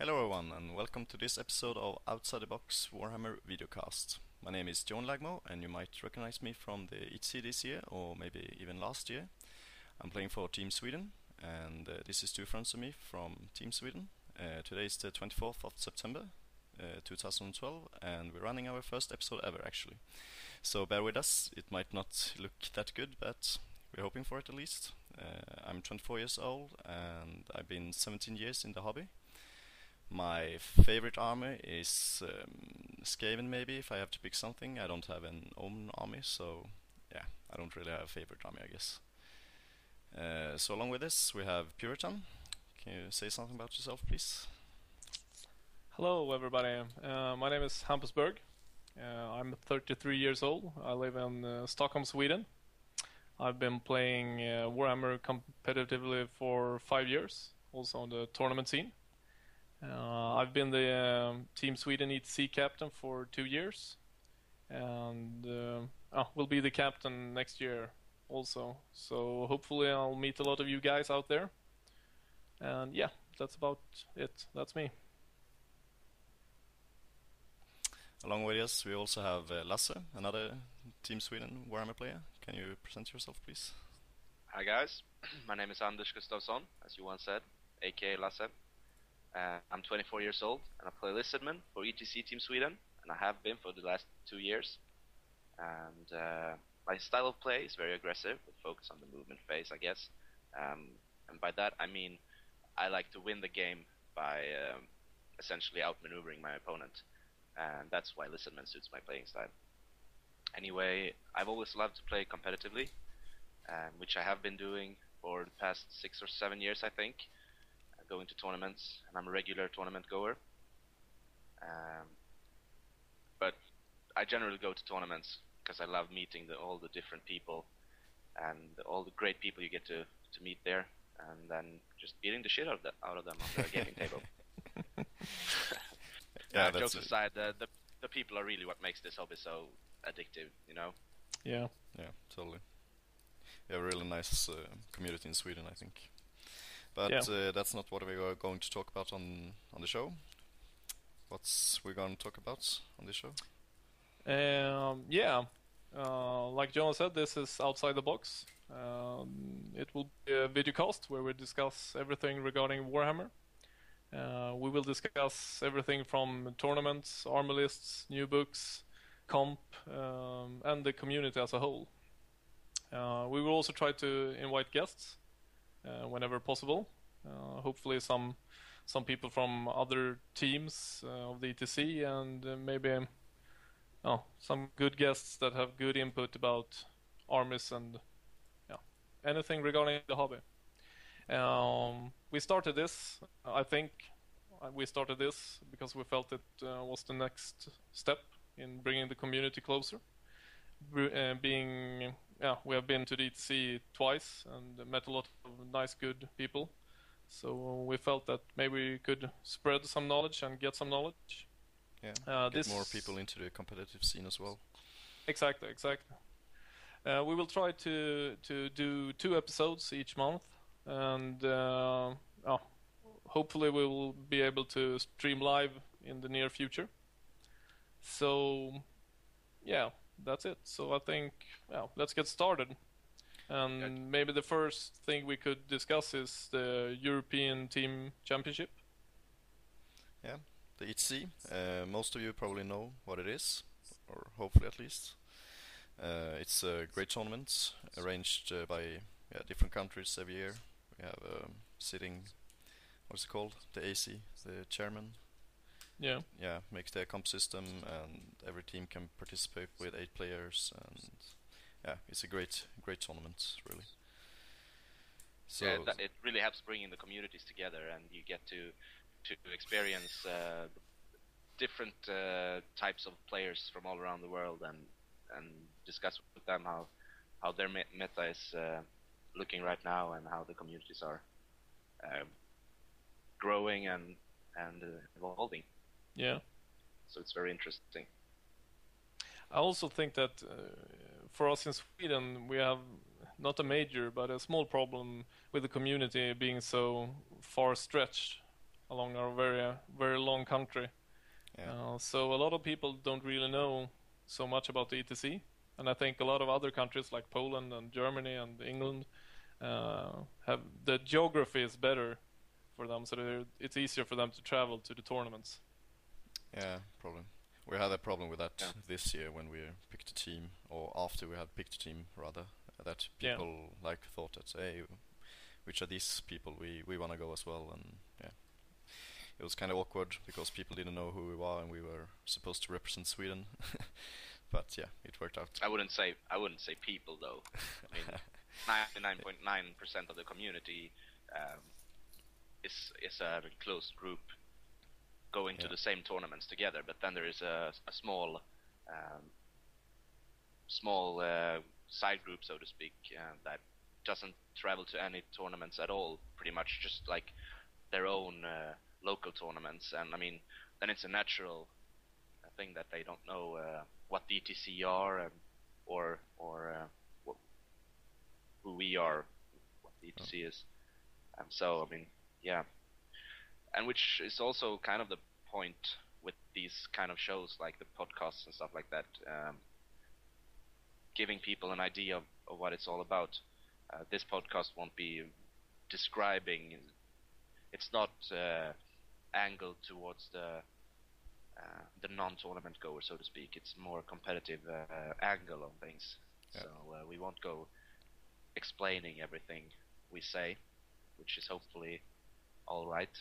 Hello everyone and welcome to this episode of Outside the Box Warhammer videocast. My name is Johan Lagmo and you might recognize me from the ETC this year or maybe even last year. I'm playing for Team Sweden and this is two friends of me from Team Sweden. Today is the 24th of September 2012 and we're running our first episode ever actually. So bear with us, it might not look that good but we're hoping for it at least. I'm 24 years old and I've been 17 years in the hobby. My favorite army is Skaven maybe, if I have to pick something. I don't have an own army, so yeah, I don't really have a favorite army, I guess. So along with this, we have Puritan. Can you say something about yourself, please? Hello everybody, my name is Hampus Berg. I'm 33 years old. I live in Stockholm, Sweden. I've been playing Warhammer competitively for 5 years, also on the tournament scene. I've been the Team Sweden ETC captain for 2 years, and will be the captain next year also. So hopefully I'll meet a lot of you guys out there. And yeah, that's about it. That's me. Along with us, we also have Lasse, another Team Sweden Warhammer player. Can you present yourself, please? Hi guys, my name is Anders Gustavsson, as Johan said, aka Lasse. I'm 24 years old and I play Lizardman for ETC Team Sweden, and I have been for the last 2 years. And my style of play is very aggressive, with focus on the movement phase, I guess. And by that I mean I like to win the game by essentially outmaneuvering my opponent, and that's why Lizardman suits my playing style. Anyway, I've always loved to play competitively, which I have been doing for the past 6 or 7 years, I think. Going to tournaments, and I'm a regular tournament goer. But I generally go to tournaments because I love meeting all the different people and all the great people you get to meet there, and then just beating the shit out of them on the gaming table. Yeah, jokes aside, the people are really what makes this hobby so addictive, you know? Yeah. Yeah, totally. We have a really nice community in Sweden, I think. But Yeah. that's not what we are going to talk about on the show. What's we're going to talk about on this show? Like John said, this is Outside the Box. It will be a videocast where we discuss everything regarding Warhammer. We will discuss everything from tournaments, army lists, new books, comp, and the community as a whole. We will also try to invite guests whenever possible. Hopefully some people from other teams of the ETC, and maybe some good guests that have good input about armies and anything regarding the hobby. We started this, I think we started this because we felt it was the next step in bringing the community closer. We have been to the ETC twice and met a lot of nice, good people. So we felt that maybe we could spread some knowledge and get some knowledge. Yeah, get more people into the competitive scene as well. Exactly. We will try to do 2 episodes each month, and hopefully we will be able to stream live in the near future. So, yeah. That's it. So I think, let's get started. And Good. Maybe the first thing we could discuss is the European Team Championship. Yeah, the ETC. Most of you probably know what it is, or hopefully at least. It's a great tournament arranged by different countries every year. We have sitting, what's it called? The AC, the chairman. Yeah. Makes their comp system, and every team can participate with 8 players, and it's a great tournament, really. So it really helps bringing the communities together, and you get to experience different types of players from all around the world, and discuss with them how their meta is looking right now, and how the communities are growing and evolving. Yeah. So it's very interesting. I also think that for us in Sweden, we have not a major, but a small problem with the community being so far stretched. along our very very long country. Yeah. So a lot of people don't really know so much about the ETC, and I think a lot of other countries like Poland and Germany and England have the geography is better for them, so it's easier for them to travel to the tournaments. Yeah, probably. We had a problem with that this year when we picked a team, or after we had picked a team rather, that people like thought that, hey, which are these people we want to go as well, and yeah, it was kind of awkward because people didn't know who we were and we were supposed to represent Sweden. But yeah, it worked out. I wouldn't say people though. I mean, 99.9% of the community is a close group going to the same tournaments together. But then there is a small side group, so to speak, that doesn't travel to any tournaments at all. Pretty much just like their own local tournaments, and I mean, then it's a natural thing that they don't know what the ETC are or who we are, what the ETC is. So I mean, yeah, and which is also kind of the point with these kind of shows like the podcasts and stuff like that, giving people an idea of what it's all about. This podcast won't be describing. It's not angled towards the non-tournament goer, so to speak. It's more competitive angle on things. Yeah. So we won't go explaining everything we say, which is hopefully all right.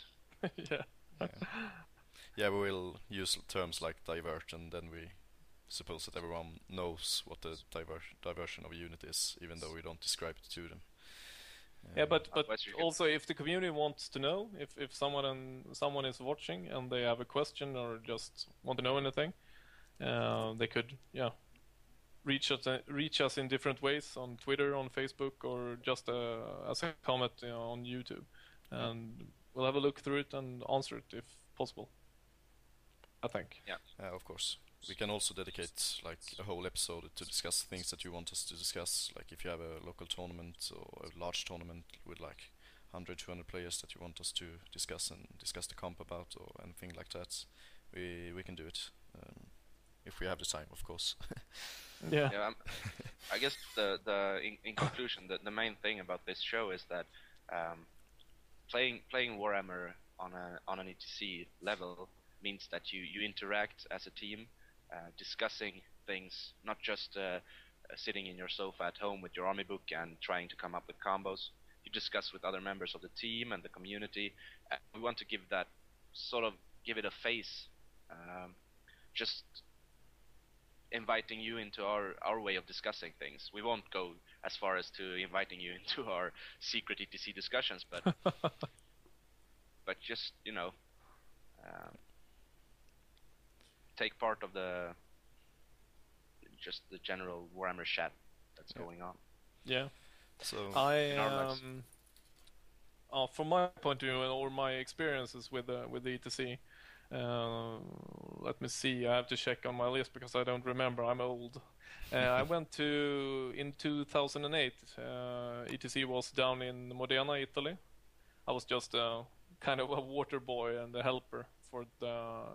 Yeah, we will use terms like divert, and then we suppose that everyone knows what the diversion of a unit is, even though we don't describe it to them. Yeah, but also if the community wants to know, if someone is watching and they have a question or just want to know anything, they could reach us in different ways on Twitter, on Facebook, or just as a comment on YouTube, and we'll have a look through it and answer it if possible, I think. Yeah, of course. We can also dedicate like a whole episode to discuss things that you want us to discuss, like if you have a local tournament or a large tournament with like 100, 200 players that you want us to discuss and discuss the comp about or anything like that, we can do it, if we have the time, of course. Yeah. I guess in conclusion, the main thing about this show is that playing Warhammer on an ETC level means that you interact as a team, discussing things, not just sitting in your sofa at home with your army book and trying to come up with combos. You discuss with other members of the team and the community. We want to give it a face, just inviting you into our way of discussing things. We won't go as far as to inviting you into our secret ETC discussions, but but just take part of the general Warhammer chat that's going on. Yeah. So from my point of view or my experiences with the ETC, let me see. I have to check on my list because I don't remember. I'm old. I went in 2008. ETC was down in Modena, Italy. I was just kind of a water boy and a helper for the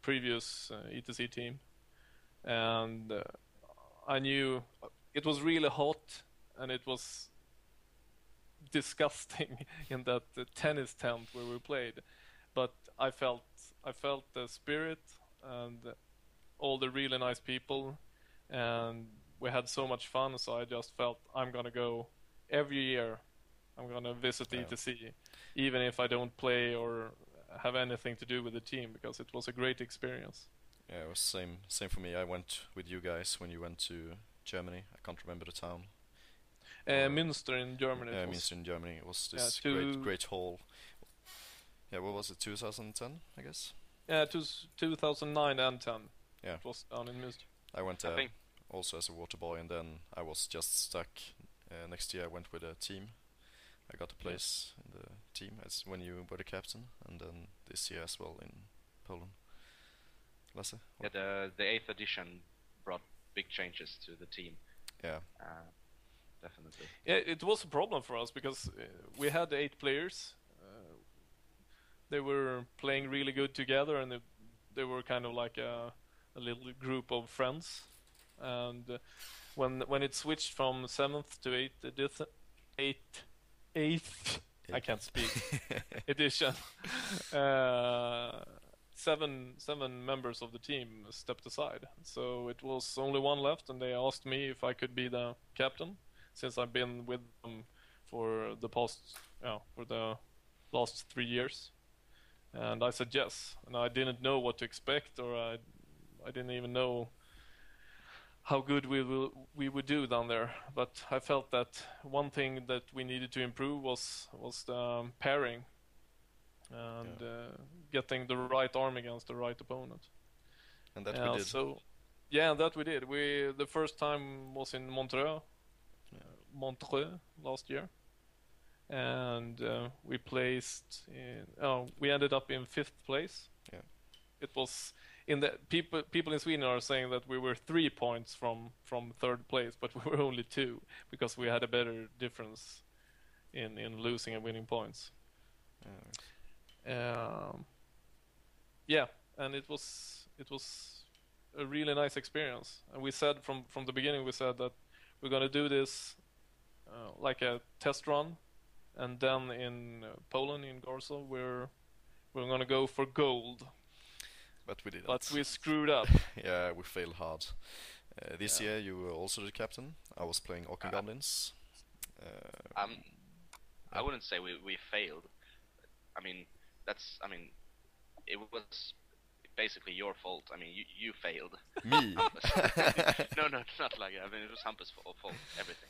previous ETC team, and I knew it was really hot and it was disgusting in that tennis tent where we played, but I felt the spirit and all the really nice people, and we had so much fun. So I just felt I'm gonna go every year. I'm gonna visit the ETC, even if I don't play or have anything to do with the team, because it was a great experience. Yeah, it was same for me. I went with you guys when you went to Germany. I can't remember the town. Münster in Germany. Yeah, Münster in Germany. It was this great hall. Yeah, what was it? 2010, I guess. Yeah, 2009 and 10. Yeah, it was down in Münster. I went there also as a water boy, and then I was just stuck. Next year I went with a team. I got a place in the team as when you were the captain, and then this year as well in Poland. Lasse? Yeah, the 8th edition brought big changes to the team. Yeah. Definitely. Yeah, it was a problem for us because we had 8 players. They were playing really good together, and they were kind of like a little group of friends. And when it switched from 7th to 8th, I can't speak, edition, seven members of the team stepped aside. So it was only one left, and they asked me if I could be the captain, since I've been with them for the last 3 years. And I said yes, and I didn't know what to expect, or I didn't even know how good we would do down there. But I felt that one thing that we needed to improve was the pairing and getting the right arm against the right opponent. And that we did. So, yeah, that we did. The first time was in Montreux last year, and we ended up in 5th place. Yeah. It was people in Sweden are saying that we were 3 points from 3rd place, but we were only 2 because we had a better difference in losing and winning points. And it was a really nice experience. And we said from the beginning, we said that we're gonna do this like a test run, and then in Poland, in Warsaw, we're gonna go for gold. But we didn't. But we screwed up. Yeah, we failed hard. This year you were also the captain. I was playing Orc and Goblins. I wouldn't say we failed. It was basically your fault. I mean, you failed. Me? No, not like that. I mean, it was Hampus' fault. Everything.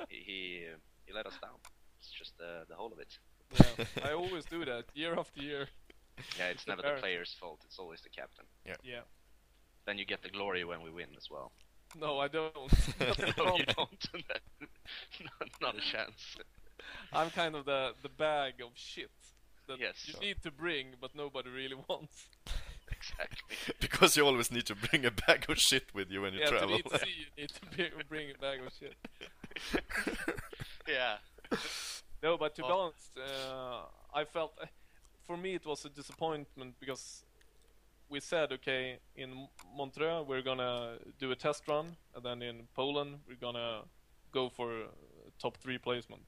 He let us down. It's just the whole of it. Yeah, I always do that year after year. Yeah, it's never the player's fault. It's always the captain. Yeah. Then you get the glory when we win as well. No, I don't. No, you don't. Not a chance. I'm kind of the bag of shit that Yes. you need to bring, but nobody really wants. Exactly. Because you always need to bring a bag of shit with you when you travel. To ETC, you need to bring a bag of shit. Yeah. No, but to be honest, I felt, for me it was a disappointment, because we said, okay, in Montreux we're gonna do a test run, and then in Poland we're gonna go for a top 3 placement.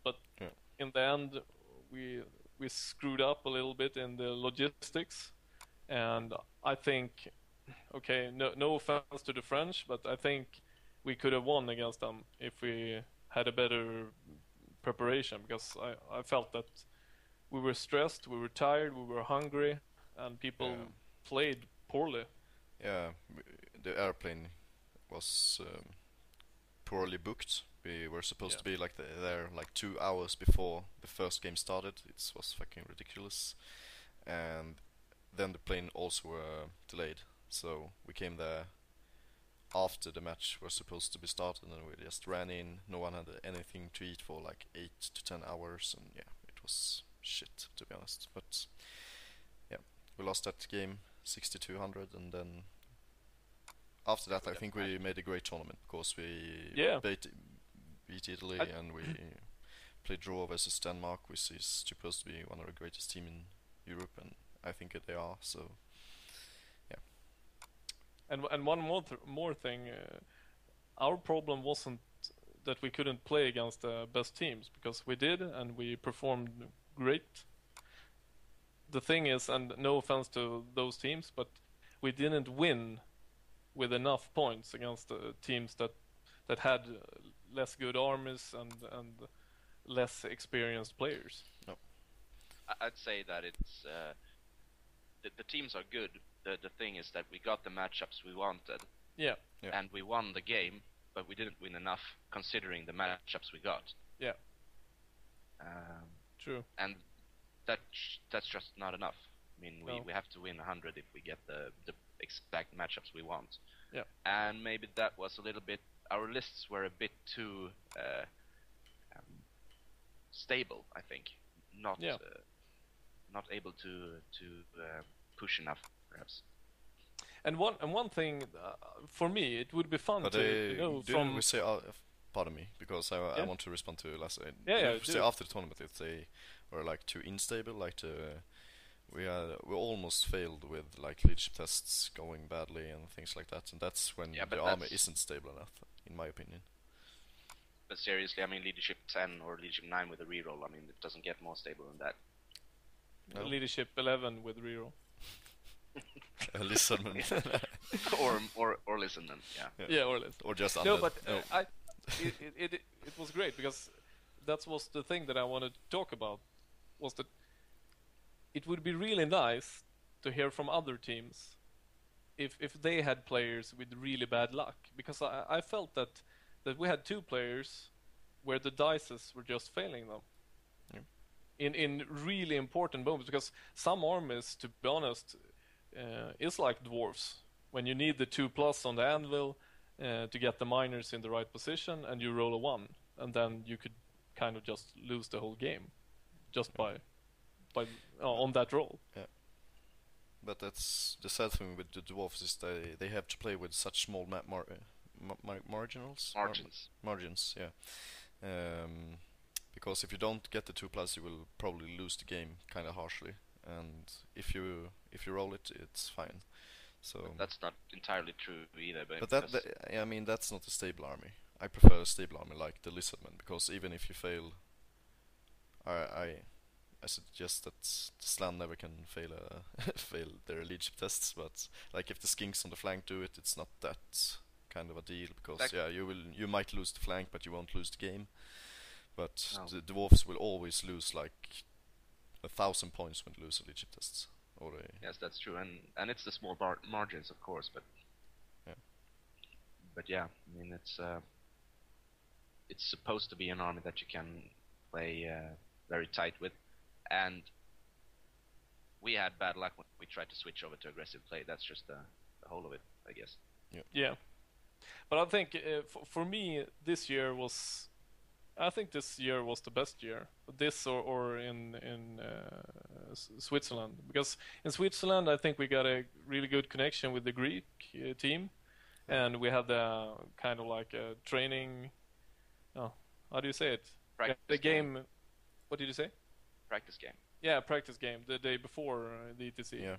But in the end, we screwed up a little bit in the logistics, and I think, okay, no offense to the French, but I think we could have won against them if we had a better preparation, because I felt that we were stressed, we were tired, we were hungry, and people played poorly. Yeah, the airplane was poorly booked. We were supposed to be there 2 hours before the first game started. It was fucking ridiculous. And then the plane also were delayed. So we came there after the match was supposed to be started, and we just ran in. No one had anything to eat for 8 to 10 hours, and yeah, it was shit, to be honest. But yeah, we lost that game 6200, and then after that I think we made a great tournament, because we beat Italy, and we played draw versus Denmark, which is supposed to be one of the greatest team in Europe, and I think they are. So yeah. And one more thing, our problem wasn't that we couldn't play against the best teams, because we did, and we performed great. The thing is, and no offense to those teams, but we didn't win with enough points against the teams that had less good armies and less experienced players. No. I'd say that it's the teams are good. The thing is that we got the matchups we wanted. Yeah. And we won the game, but we didn't win enough considering the matchups we got. Yeah. True. And that's just not enough. I mean, we have to win 100 if we get the exact matchups we want. Yeah. And maybe that was a little bit. Our lists were a bit too stable, I think. Not able to push enough, perhaps. And one thing, for me, it would be fun but to know from. We say, pardon me, because I want to respond to Lasse. Yeah, say after the tournament, they say, were like too unstable. We almost failed with like leadership tests going badly and things like that, and that's when the army isn't stable enough, in my opinion. But seriously, I mean, leadership 10 or leadership 9 with a reroll, I mean, it doesn't get more stable than that. No? Leadership 11 with reroll. Listenman. or listenman, yeah. Yeah, or listen. Or just no, but it was great, because that was the thing that I wanted to talk about, was that it would be really nice to hear from other teams if they had players with really bad luck, because I felt that we had 2 players where the dices were just failing them. In really important moments, because some armies, to be honest, is like dwarves. When you need the 2+ on the anvil to get the miners in the right position, and you roll a 1, and then you could kind of just lose the whole game just by on that roll. Yeah. But that's the sad thing with the dwarves, is they have to play with such small map margins. Margins, yeah. Because if you don't get the 2+, you will probably lose the game kind of harshly, and if you roll it, it's fine. So but that's not entirely true either. But I mean, that's not a stable army. I prefer a stable army like the Lizardmen, because even if you fail, I suggest that the Slan never can fail their leadership tests. But like if the Skinks on the flank do it, it's not that kind of a deal, because you might lose the flank, but you won't lose the game. But the dwarves will always lose like 1,000 points when they lose a leadership tests. Yes, that's true, and it's the small margins, of course, but yeah, I mean, it's supposed to be an army that you can play very tight with, and we had bad luck when we tried to switch over to aggressive play. That's just the whole of it, I guess. Yeah. But I think for me, this year was the best year. This or in Switzerland, because in Switzerland I think we got a really good connection with the Greek team, and we had a kind of like a training. Oh, how do you say it? The game. What did you say? Practice game. Yeah, practice game the day before the ETC. Yeah.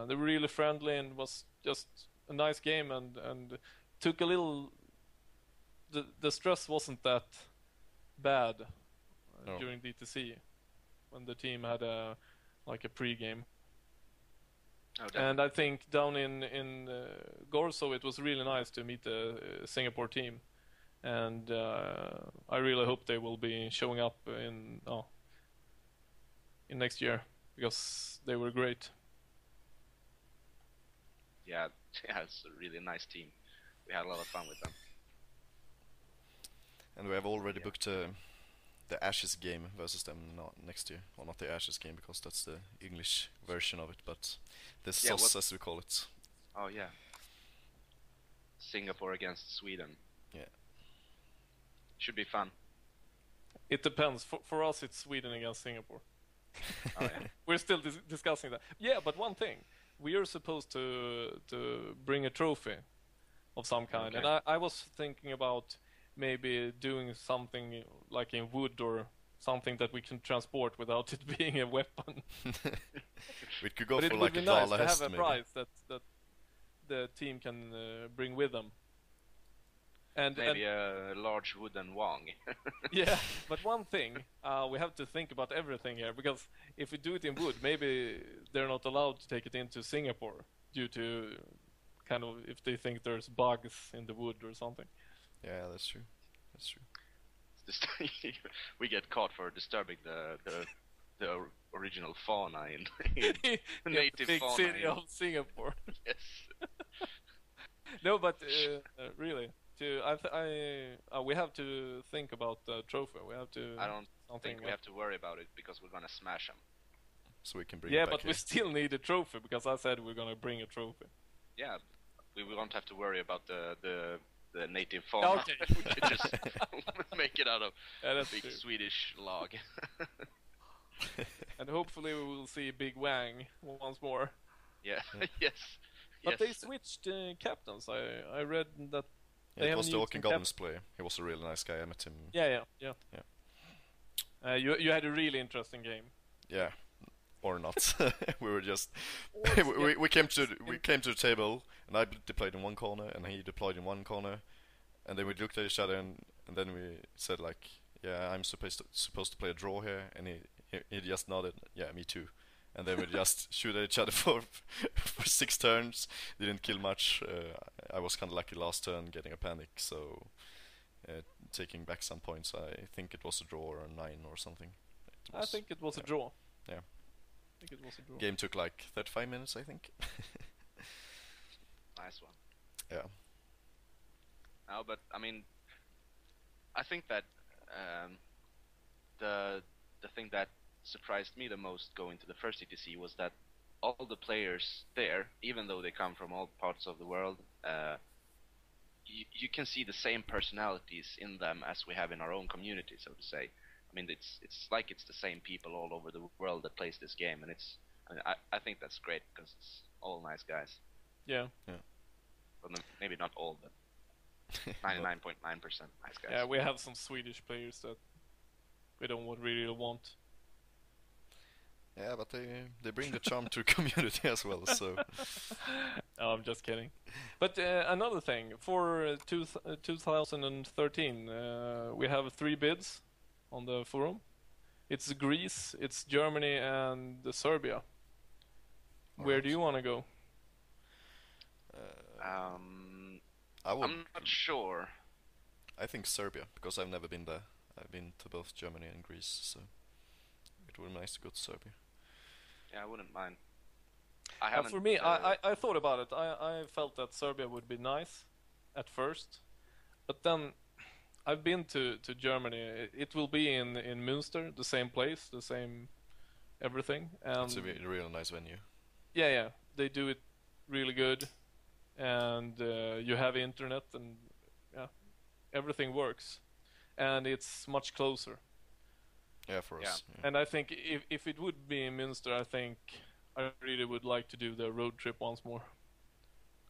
They were really friendly, and was just a nice game, and took a little. The stress wasn't that bad during the ETC when the team had a pre-game. And I think down in Gorso it was really nice to meet the Singapore team, and I really hope they will be showing up in next year, because they were great. Yeah, it's a really nice team. We had a lot of fun with them. And we have already booked the Ashes game versus them next year. Well, not the Ashes game, because that's the English version of it, but the SOS, as we call it. Oh, yeah. Singapore against Sweden. Yeah. Should be fun. It depends. For us, it's Sweden against Singapore. Oh, yeah. We're still discussing that. Yeah, but one thing. We are supposed to bring a trophy of some kind. Okay. And I was thinking about maybe doing something like in wood, or something that we can transport without it being a weapon. We could go but for it like would be a nice Dala to Hest, have a maybe. prize that the team can bring with them. And maybe a large wooden wong. yeah, but one thing, we have to think about everything here, because if we do it in wood, maybe they're not allowed to take it into Singapore due to kind of if they think there's bugs in the wood or something. Yeah, that's true. That's true. We get caught for disturbing the original fauna in native big fauna city of Singapore. Yes. No, but really, we have to think about the trophy. We have to. I don't think we have to worry about it, because we're gonna smash them. So we can bring it back but here. we still need a trophy, because I said we're gonna bring a trophy. Yeah, we won't have to worry about the native fauna. Okay. We can just make it out of big true. Swedish log. And hopefully we will see Big Wang once more. Yeah. Yes. But they switched captains. I read that. Yeah, it was the Orc and Goblins player. He was a really nice guy. I met him. Yeah. You had a really interesting game. Yeah, or not. We were just Or- we came to the table, and I deployed in one corner, and he deployed in one corner, and then we looked at each other, and then we said like, yeah, I'm supposed to play a draw here, and he just nodded, yeah, me too. And then we just shoot at each other for 6 turns. Didn't kill much. I was kind of lucky last turn, getting a panic, so taking back some points. I think it was a draw or a 9 or something. I think it was a yeah. draw. Yeah. I think it was a draw. Game took like 35 minutes, I think. Nice one. Yeah. No, but I mean, I think that the thing that surprised me the most going to the first ETC was that all the players there, even though they come from all parts of the world, you can see the same personalities in them as we have in our own community, so to say. I mean, it's like it's the same people all over the world that plays this game, and I think that's great because it's all nice guys. Yeah. Well, maybe not all, but 99.9% nice guys. Yeah, we have some Swedish players that we don't really want. Yeah, but they bring the charm to community as well. So No, I'm just kidding. But another thing, for 2013, we have 3 bids on the forum. It's Greece, it's Germany, and Serbia. Where do you want to go? I'm not sure. I think Serbia, because I've never been there. I've been to both Germany and Greece, so it would be nice to go to Serbia. Yeah, I wouldn't mind. I haven't. For me, I thought about it. I felt that Serbia would be nice at first, but then I've been to Germany. It will be in Münster, the same place, the same everything. It's a really nice venue. Yeah, they do it really good, and you have internet, and yeah, everything works, and it's much closer. Yeah, for us. Yeah. And I think if it would be in Münster, I think I really would like to do the road trip once more.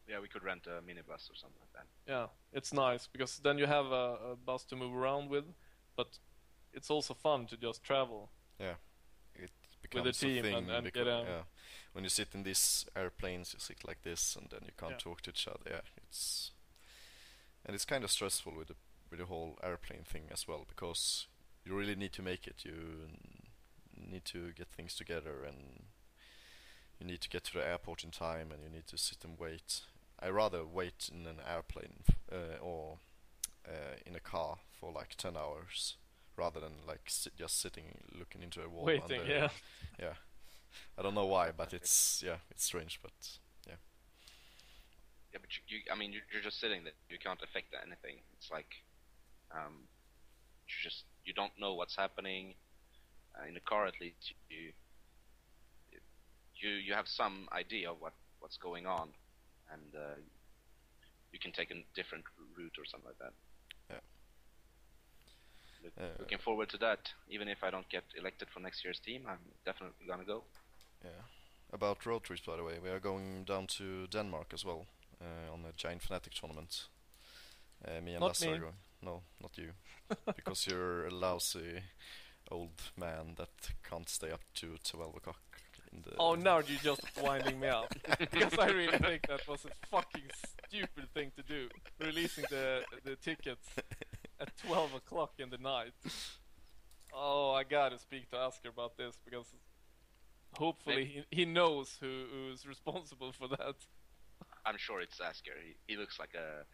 Yeah, we could rent a minibus or something like that. Yeah, it's nice because then you have a bus to move around with, but it's also fun to just travel. Yeah, it becomes with the team a thing and because, get yeah, when you sit in these airplanes, you sit like this, and then you can't talk to each other. Yeah, it's kind of stressful with the whole airplane thing as well, because you really need to make it. You need to get things together, and you need to get to the airport in time, and you need to sit and wait. I rather wait in an airplane or in a car for like 10 hours rather than like just sitting looking into a wall. Waiting, yeah. I don't know why, but it's strange, but yeah. Yeah, but I mean, you're just sitting there. You can't affect anything. It's like, you don't know what's happening. In a car, at least, you have some idea of what's going on, and you can take a different route or something like that. Yeah. Looking forward to that. Even if I don't get elected for next year's team, I'm definitely gonna go. Yeah. About road trips, by the way, we are going down to Denmark as well on a Giant Fnatic tournament. Me and Lasse are going. No, not you, because you're a lousy old man that can't stay up to 12 o'clock. Oh, now you're just winding me up. Because I really think that was a fucking stupid thing to do. Releasing the tickets at 12 o'clock in the night. Oh, I gotta speak to Asker about this, because hopefully he knows who's responsible for that. I'm sure it's Asker. He looks like a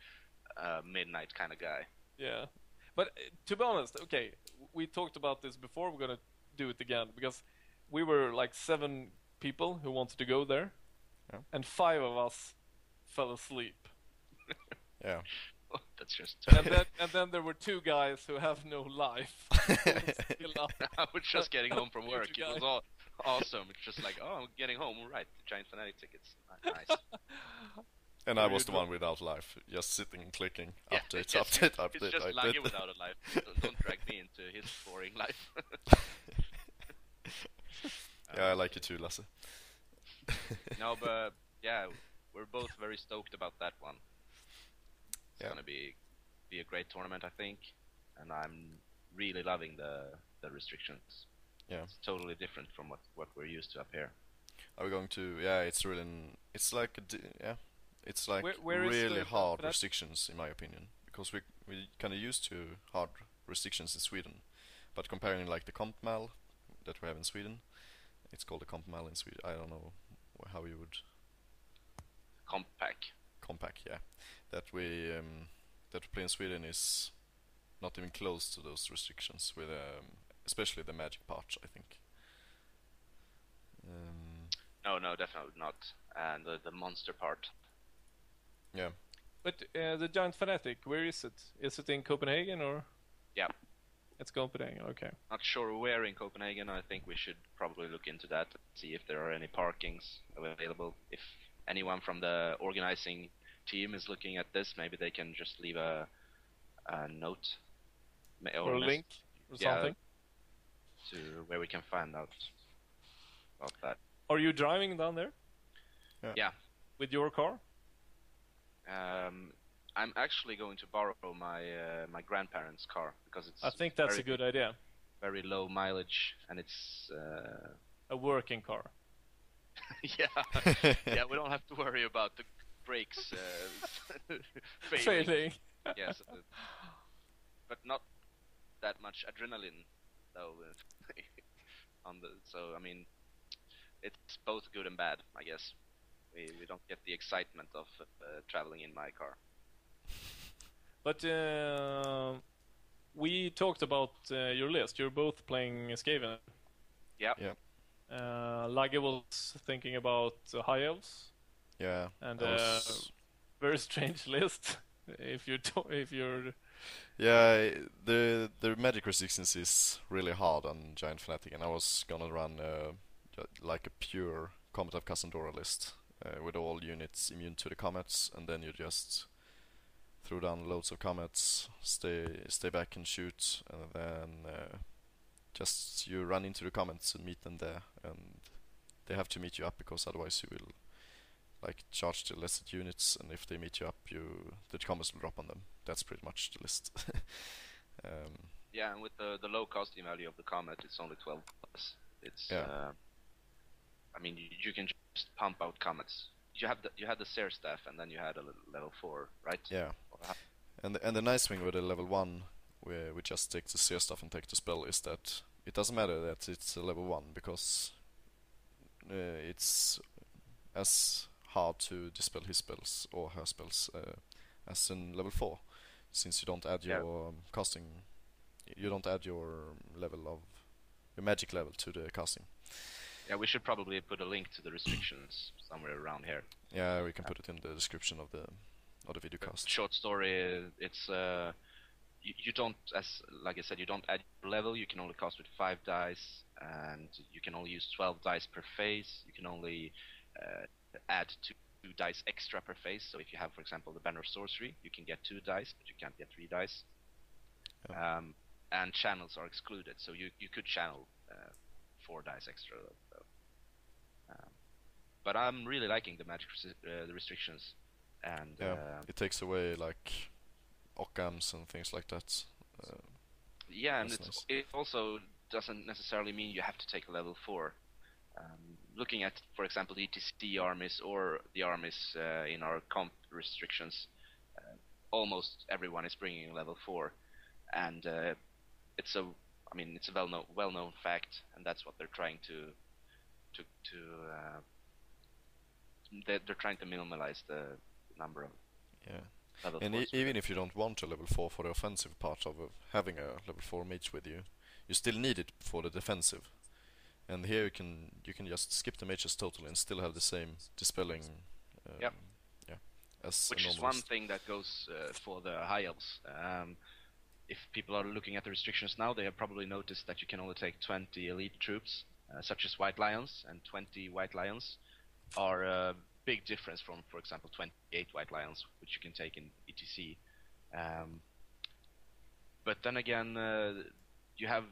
midnight kind of guy. Yeah. But to be honest, okay, we talked about this before, we're gonna do it again, because we were like 7 people who wanted to go there, and 5 of us fell asleep. Yeah. That's just. And then there were 2 guys who have no life. I was just getting home from work. It was all awesome. It's just like, oh, I'm getting home. Right, the Giant Fnatic tickets. Nice. And I was the one without life, just sitting and clicking. Yeah, update. It's just Laggy without a life. Don't drag me into his boring life. Yeah, I like you too, Lasse. No, but yeah, we're both very stoked about that one. It's gonna be a great tournament, I think, and I'm really loving the restrictions. Yeah. It's totally different from what we're used to up here. Are we going to? Yeah, it's really. It's like it's like Where is really the hard that? restrictions in my opinion, because we kind of used to hard restrictions in Sweden, but comparing like the Compmal that we have in Sweden, it's called the Compmal in Sweden. I don't know how you would compact. Yeah, that we play in Sweden is not even close to those restrictions with especially the magic part, I think. No, definitely not. And the monster part. Yeah. But the Giant Fanatic, where is it? Is it in Copenhagen or? Yeah. It's Copenhagen, okay. Not sure where in Copenhagen. I think we should probably look into that and see if there are any parkings available. If anyone from the organizing team is looking at this, maybe they can just leave a note Or a link or something. To where we can find out about that. Are you driving down there? Yeah. With your car? I'm actually going to borrow my my grandparents' car because it's. I think that's a good idea. Very low mileage, and it's a working car. yeah, we don't have to worry about the brakes failing. Yes, but not that much adrenaline though. So I mean, it's both good and bad, I guess. We don't get the excitement of traveling in my car. But we talked about your list. You're both playing Skaven. Yeah. Lagge was thinking about High Elves. Yeah. And very strange list. if you're. Yeah, the magic resistance is really hard on Giant Fanatic, and I was gonna run like a pure Comet of Cassandora list with all units immune to the comets, and then you just throw down loads of comets, stay back and shoot, and then just you run into the comets and meet them there, and they have to meet you up because otherwise you will like charge the lesser units, and if they meet you up, the comets will drop on them. That's pretty much the list. Yeah, and with the low casting value of the comet, it's only 12 plus. It's I mean, you can just pump out comets. You had the Seer Staff, and then you had a level 4, right? Yeah. And the nice thing with the level 1, where we just take the Seer Staff and take the spell, is that it doesn't matter that it's a level 1, because it's as hard to dispel his spells or her spells as in level 4, since you don't add your casting, you don't add your magic level to the casting. Yeah, we should probably put a link to the restrictions somewhere around here. Yeah, we can put it in the description of the videocast. Short story, it's you don't, as like I said, you don't add your level. You can only cast with 5 dice, and you can only use 12 dice per phase. You can only add 2 dice extra per phase. So if you have, for example, the Banner of Sorcery, you can get 2 dice, but you can't get 3 dice. Yeah. And channels are excluded, so you could channel 4 dice extra though. But I'm really liking the magic the restrictions, and it takes away like Occams and things like that. Yeah, and it also doesn't necessarily mean you have to take a level 4. Looking at, for example, the ETC armies or the armies in our comp restrictions, almost everyone is bringing a level 4, and it's a well-known fact, and that's what they're trying to they're trying to minimize the number of level 4s. And even if you don't want a level 4 for the offensive part of having a level 4 mage with you, you still need it for the defensive. And here you can just skip the mages totally and still have the same dispelling. Which is one thing that goes for the high elves. If people are looking at the restrictions now, they have probably noticed that you can only take 20 elite troops, such as White Lions, and 20 White Lions are a big difference from, for example, 28 White Lions, which you can take in ETC. But then again, you have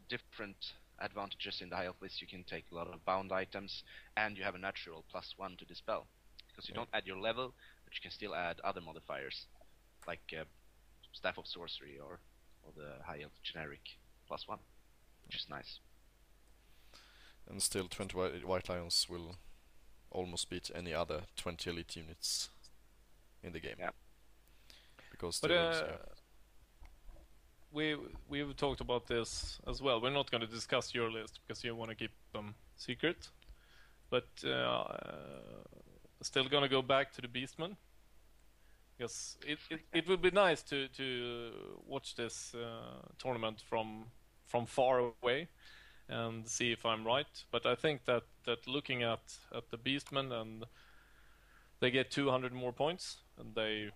different advantages in the high elf list. You can take a lot of bound items, and you have a natural +1 to dispel, because you don't add your level, but you can still add other modifiers, like Staff of Sorcery or the high elf generic +1. which is nice. And still 20 White Lions will almost beat any other 20 elite units in the game. Yeah. Because But yeah. we've talked about this as well. We're not going to discuss your list because you want to keep them secret. But still going to go back to the Beastmen. Because it would be nice to watch this tournament from far away and see if I'm right. But I think that looking at the Beastmen, and they get 200 more points and they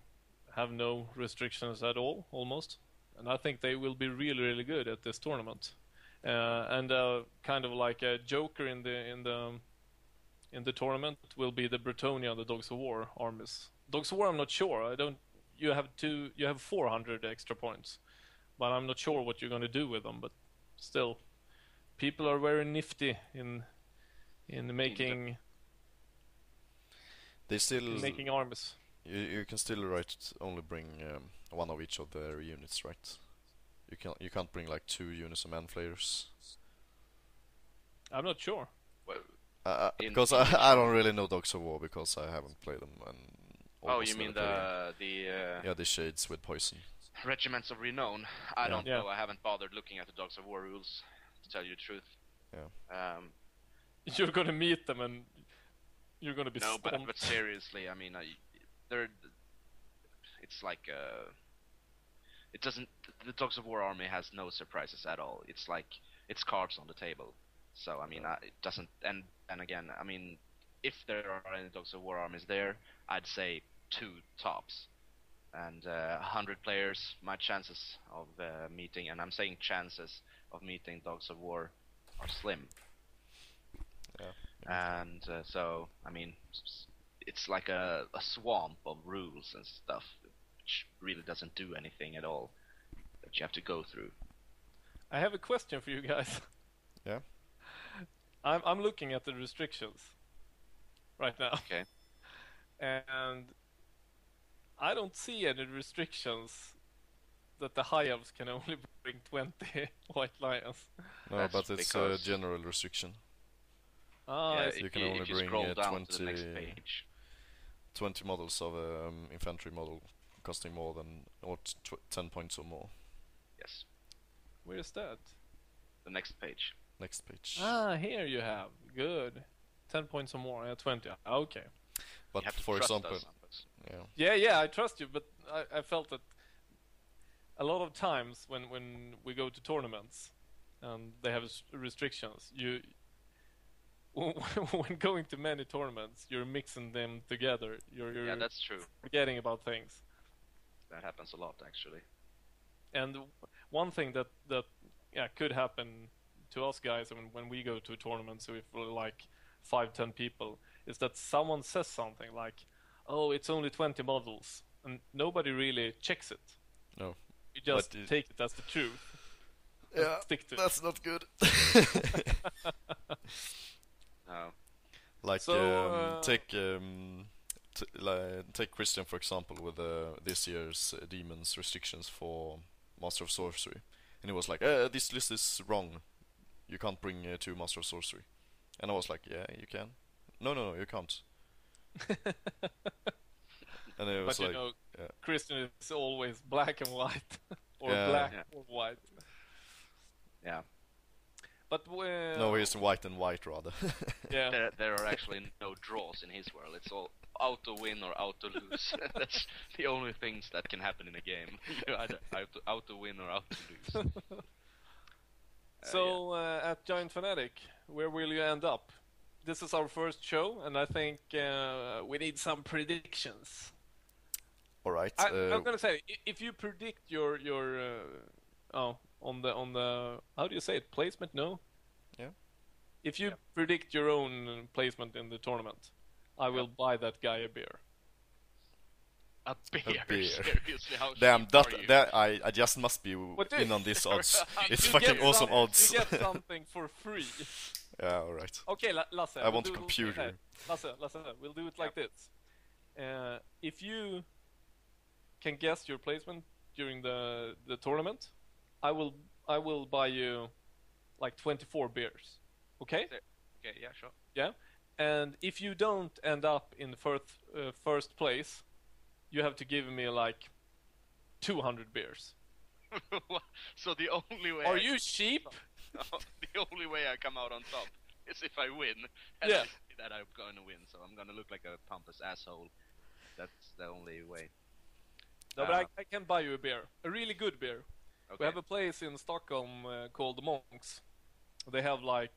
have no restrictions at all, almost. And I think they will be really, really good at this tournament. And kind of like a joker in the tournament will be the Bretonia, the Dogs of War armies. Dogs of War, I'm not sure. You have 400 extra points, but I'm not sure what you're going to do with them. But still, people are very nifty in making making armies. You can still only bring one of each of their units, right? You can't bring like 2 units of man flayers. I'm not sure. Well, because I don't really know Dogs of War because I haven't played them. And oh, you mean the the shades with poison. Regiments of Renown? I don't Yeah. know. I haven't bothered looking at the Dogs of War rules, to tell you the truth. Yeah. You're going to meet them and you're going to be No, stumped. but seriously, I mean, it's like it doesn't. The Dogs of War army has no surprises at all. It's like it's cards on the table. So I mean, it doesn't. And again, I mean, if there are any Dogs of War armies there, I'd say 2 tops. And 100 players, my chances of meeting, and I'm saying chances of meeting Dogs of War, are slim. Yeah. And so, I mean, it's like a swamp of rules and stuff, which really doesn't do anything at all, that you have to go through. I have a question for you guys. Yeah. I'm looking at the restrictions right now. Okay. And I don't see any restrictions that the high elves can only bring 20 white lions. No, That's but it's a because- general restriction. Ah, Yeah, I see. You can only if you bring, scroll down to the 20 next page. 20 models of infantry model costing more than 10 points or more. Yes, Where is that? the next page. Next page. Ah, here you have. Good. 10 points or more. 20. Okay. But You have to for trust example, us, Hampus. Yeah, I trust you, but I felt that a lot of times when we go to tournaments and they have restrictions, when going to many tournaments, you're mixing them together. You're Yeah, that's true. forgetting about things. That happens a lot, actually. And one thing that could happen to us guys when we go to tournaments, so if we're like 5-10 people, is that someone says something like, "Oh, it's only 20 models," and nobody really checks it. No. You just But take it as the truth. yeah, stick to it. that's not good. No. Like So, take Christian for example with this year's demons restrictions for Master of Sorcery, and he was like, "This list is wrong. You can't bring 2 Master of Sorcery," and I was like, "Yeah, you can." No, you can't. And it was But like, you know, yeah. Christian is always black and white, or Yeah. black Yeah. or white. Yeah. But No, he's white and white rather. yeah. There are actually no draws in his world. It's all auto win or auto lose. That's the only things that can happen in a game. You either auto win or auto lose. So at Giant Fanatic, where will you end up? This is our first show, and I think we need some predictions. All right. I'm gonna say, if you predict your on the how do you say it, placement? No. Yeah. If you predict your own placement in the tournament, I will buy that guy a beer. A beer? beer. Seriously, how Damn, cheap are you? that I just must be What in is- on these odds. It's You fucking get awesome some- odds. You get something for free. Yeah, all right. Okay, Lasse. I we'll want do a it computer. like that. Lasse, we'll do it like this. If you can guess your placement during the tournament, I will buy you like 24 beers. Okay? Okay, yeah, sure. Yeah. And if you don't end up in first place, you have to give me like 200 beers. So the only way Are you cheap? the only way I come out on top is if I win. And Yeah. I see that I'm going to win, so I'm going to look like a pompous asshole. That's the only way. No, but I can buy you a beer. A really good beer. Okay. We have a place in Stockholm called the Monks. They have like,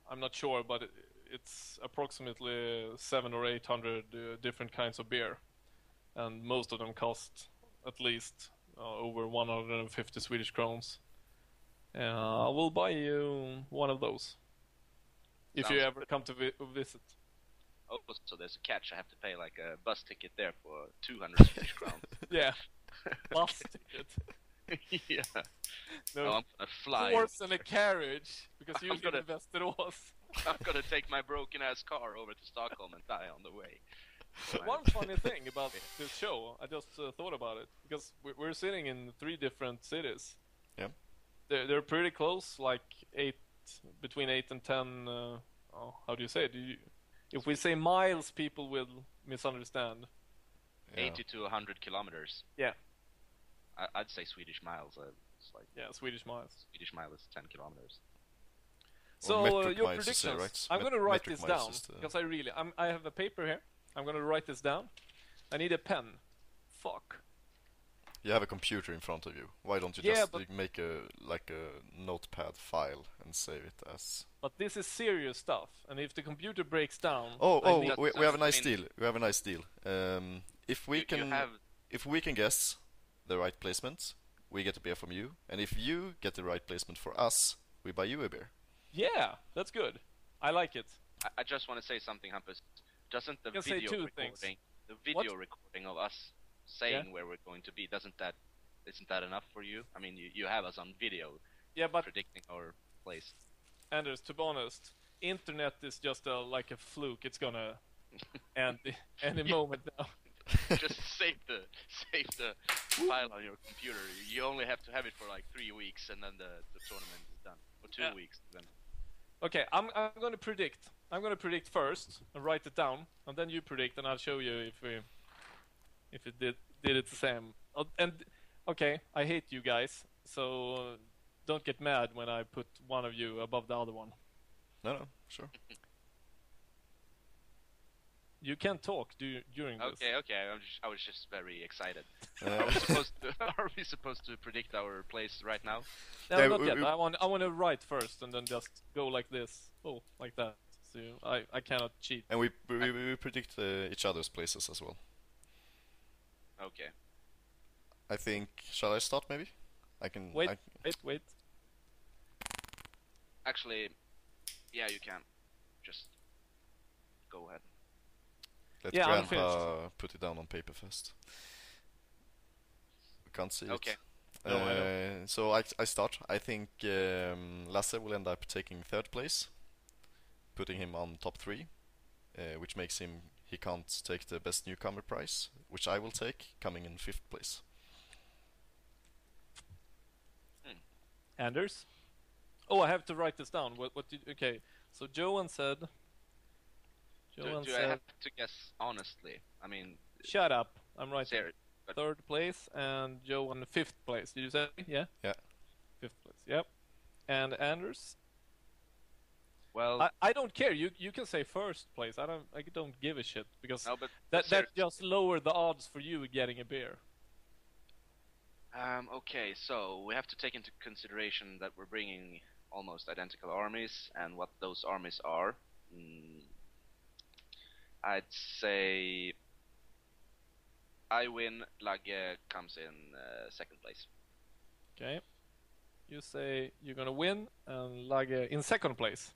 I'm not sure, but it's approximately 700 or 800 different kinds of beer. And most of them cost at least over 150 Swedish crowns. I will buy you one of those. If you ever come to visit. Oh, so there's a catch. I have to pay like a bus ticket there for 200 Swedish crowns. Yeah. Bus ticket. Yeah. No, I'm gonna fly. horse and a carriage, because you I'm gonna- live in Västerås. I'm gonna take my broken ass car over to Stockholm and die on the way. So One funny thing about this show, I just thought about it, because we're sitting in 3 different cities. Yeah. They're pretty close, like between 8 and 10. How do you say it? If we say miles, people will misunderstand. Yeah. 80 to 100 kilometers. Yeah. I'd say Swedish miles. It's like Yeah, Swedish miles. Swedish mile is 10 kilometers. So metric your miles, you say, predictions. right? I'm gonna write Metric this miles down is the- because I have a paper here. I'm gonna write this down. I need a pen. Fuck. You have a computer in front of you. Why don't you Yeah, just but- make a notepad file and save it as? But this is serious stuff, and if the computer breaks down, I Oh, need- we have a nice I mean- deal. We have a nice deal. If we can guess the right placement, we get a beer from you, and if you get the right placement for us, we buy you a beer. Yeah, that's good. I like it. I just want to say something, Hampus. Doesn't the You can say video 2 recording, things. the video recording of us saying where we're going to be, isn't that enough for you? I mean, you have us on video Yeah, but predicting our place. Anders, to be honest, internet is just like a fluke. It's gonna end any moment now. Just save the file on your computer. You only have to have it for like 3 weeks, and then the tournament is done. Or 2 weeks. Then. Okay, I'm gonna predict. I'm gonna predict first and write it down, and then you predict, and I'll show you if it did it the same. And okay, I hate you guys, so don't get mad when I put one of you above the other one. No, sure. You can't talk during this. Okay. I was just very excited. Uh, Are we supposed to predict our place right now? No, Yeah, not we- yet. we- I want to write first, and then just go like this. Oh, like that. So I cannot cheat. and we predict each other's places as well. Okay. I think. Shall I start? Maybe. I can. Wait. Wait. Actually, yeah, you can. Just go ahead. Let Yeah, I'm Grandpa put it down on paper first. We can't see Okay. it. No, I know. So I start. I think Lasse will end up taking 3rd place, putting him on top 3, which makes he can't take the best newcomer prize, which I will take, coming in 5th place. Anders? Oh, I have to write this down. Okay, so Johan said... Do I have to guess honestly? I mean, Shut up. I'm writing. serious. 3rd place, and Johan 5th place. Did you say? Yeah? Yeah. 5th place, yep. And Anders? Well, I don't care. You can say 1st place. I don't give a shit, because no, but that serious. just lower the odds for you getting a beer. Okay, so we have to take into consideration that we're bringing almost identical armies, and what those armies are. I'd say I win, Lagge comes in 2nd place. Okay. You say you're gonna win, and Lagge in 2nd place.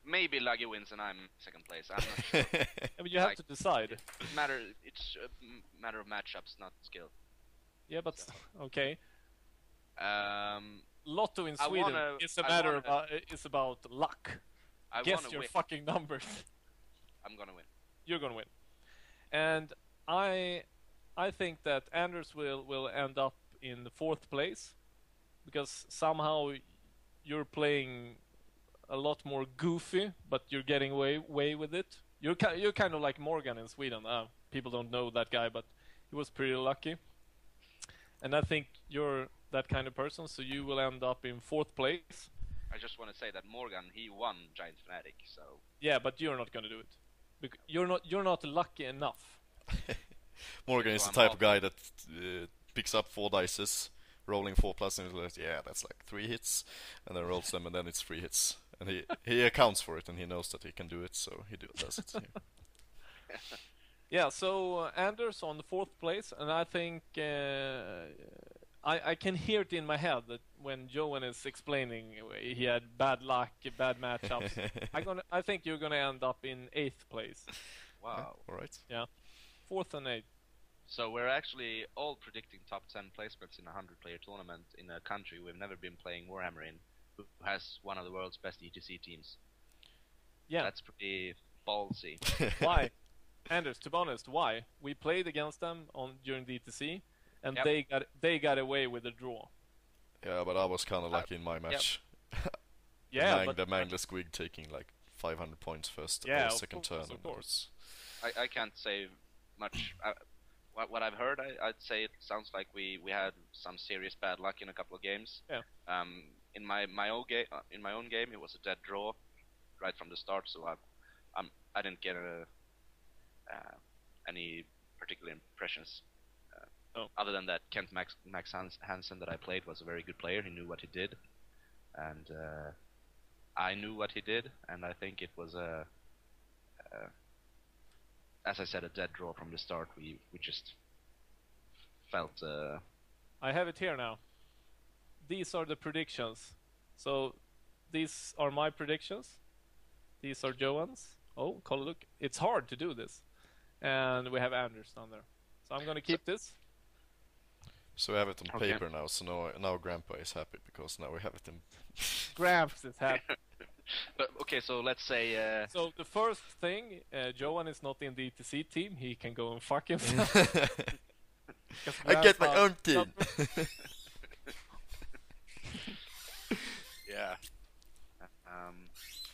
Maybe Lagge wins and I'm 2nd place. I'm not sure. Yeah, but you have Like- to decide. It's a matter of matchups, not skill. Yeah, but okay. Lotto in I Sweden wanna- is a I matter wanna- is about luck. I Guess wanna your win. fucking numbers. I'm gonna win. You're gonna win. And I think that Anders will end up in the 4th place, because somehow you're playing a lot more goofy, but you're getting away with it. You're kind of like Morgan in Sweden. People don't know that guy, but he was pretty lucky. And I think you're that kind of person, so you will end up in 4th place. I just want to say that Morgan, he won Giant Fanatic, so... Yeah, but you're not gonna do it. You're not lucky enough. Morgan is the type of guy that picks up 4 dices, rolling 4 plus, and he's like, yeah, that's like 3 hits, and then rolls them, and then it's 3 hits. And he accounts for it, and he knows that he can do it, so he does it. Yeah. Yeah, so Anders on the 4th place, and I think I can hear it in my head that when Johan is explaining he had bad luck, bad matchups. I think you're gonna end up in 8th place. Wow. Yeah, all right. Yeah, 4th and 8th. So we're actually all predicting top 10 placements in a 100-player tournament in a country we've never been playing Warhammer in, who has one of the world's best ETC teams. Yeah. That's pretty ballsy. Why? Anders, to be honest, why? We played against them during the ETC, and Yep. they got away with a draw. Yeah, but I was kind of lucky in my match. Yeah, the Mangler Squig taking like 500 points first or second turn. Of course. I can't say much. What I've heard, I'd say it sounds like we had some serious bad luck in a couple of games. Yeah. In my own game, it was a dead draw right from the start, so I didn't get any particular impressions. Other than that, Kent Max Hansen that I played was a very good player. He knew what he did, and I knew what he did, and I think it was as I said, a dead draw from the start. We just felt... I have it here now. These are the predictions. So, these are my predictions. These are Johan's. Oh, call a look. It's hard to do this. And we have Anders down there. So I'm going to keep this. So we have it on paper now, so now Grandpa is happy, because now we have it in... Gramps is happy. But, okay, so let's say... So the first thing, Johan is not in the ETC team. He can go and fuck himself. I get my own team! Yeah.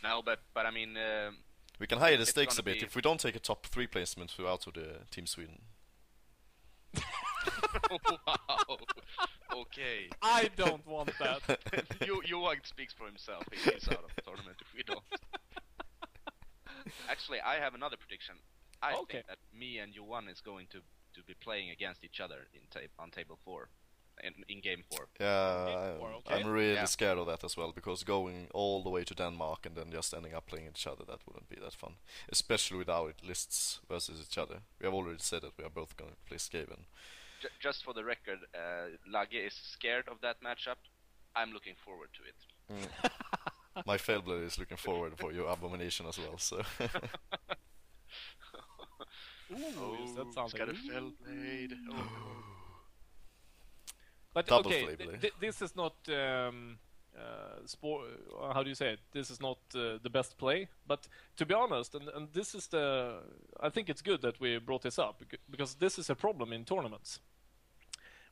No, but I mean... we can higher the stakes a bit. If we don't take a top 3 placement, we're out of the Team Sweden. Wow. Okay. I don't want that. Johan speaks for himself. He's out of the tournament if we don't. Actually, I have another prediction. I think that me and Johan is going to be playing against each other on table 4. In game 4. Yeah, I'm really scared of that as well, because going all the way to Denmark and then just ending up playing each other, that wouldn't be that fun. Especially with our lists versus each other. We have already said that we are both going to play Skaven. Just for the record, Lage is scared of that matchup. I'm looking forward to it. My Fellblade is looking forward for your Abomination as well, so... Ooh, you said something. He's got a Fellblade. Oh. But Double okay, flavor. this is not how do you say it? This is not the best play. But to be honest, and this is I think it's good that we brought this up, because this is a problem in tournaments.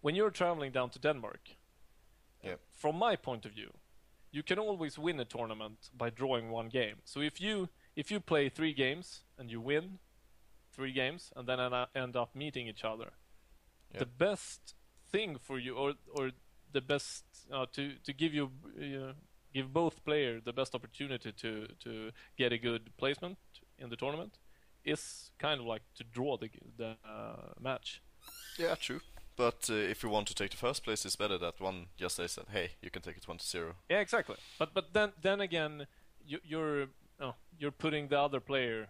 When you're traveling down to Denmark, from my point of view, you can always win a tournament by drawing 1 game. So if you play 3 games and you win 3 games and then end up meeting each other, the best thing for you, or the best to give both players the best opportunity to get a good placement in the tournament is kind of like to draw the match. Yeah, true. But if you want to take the first place, it's better that one just says that, hey, you can take it 1-0. Yeah, exactly. But then again, you're putting the other player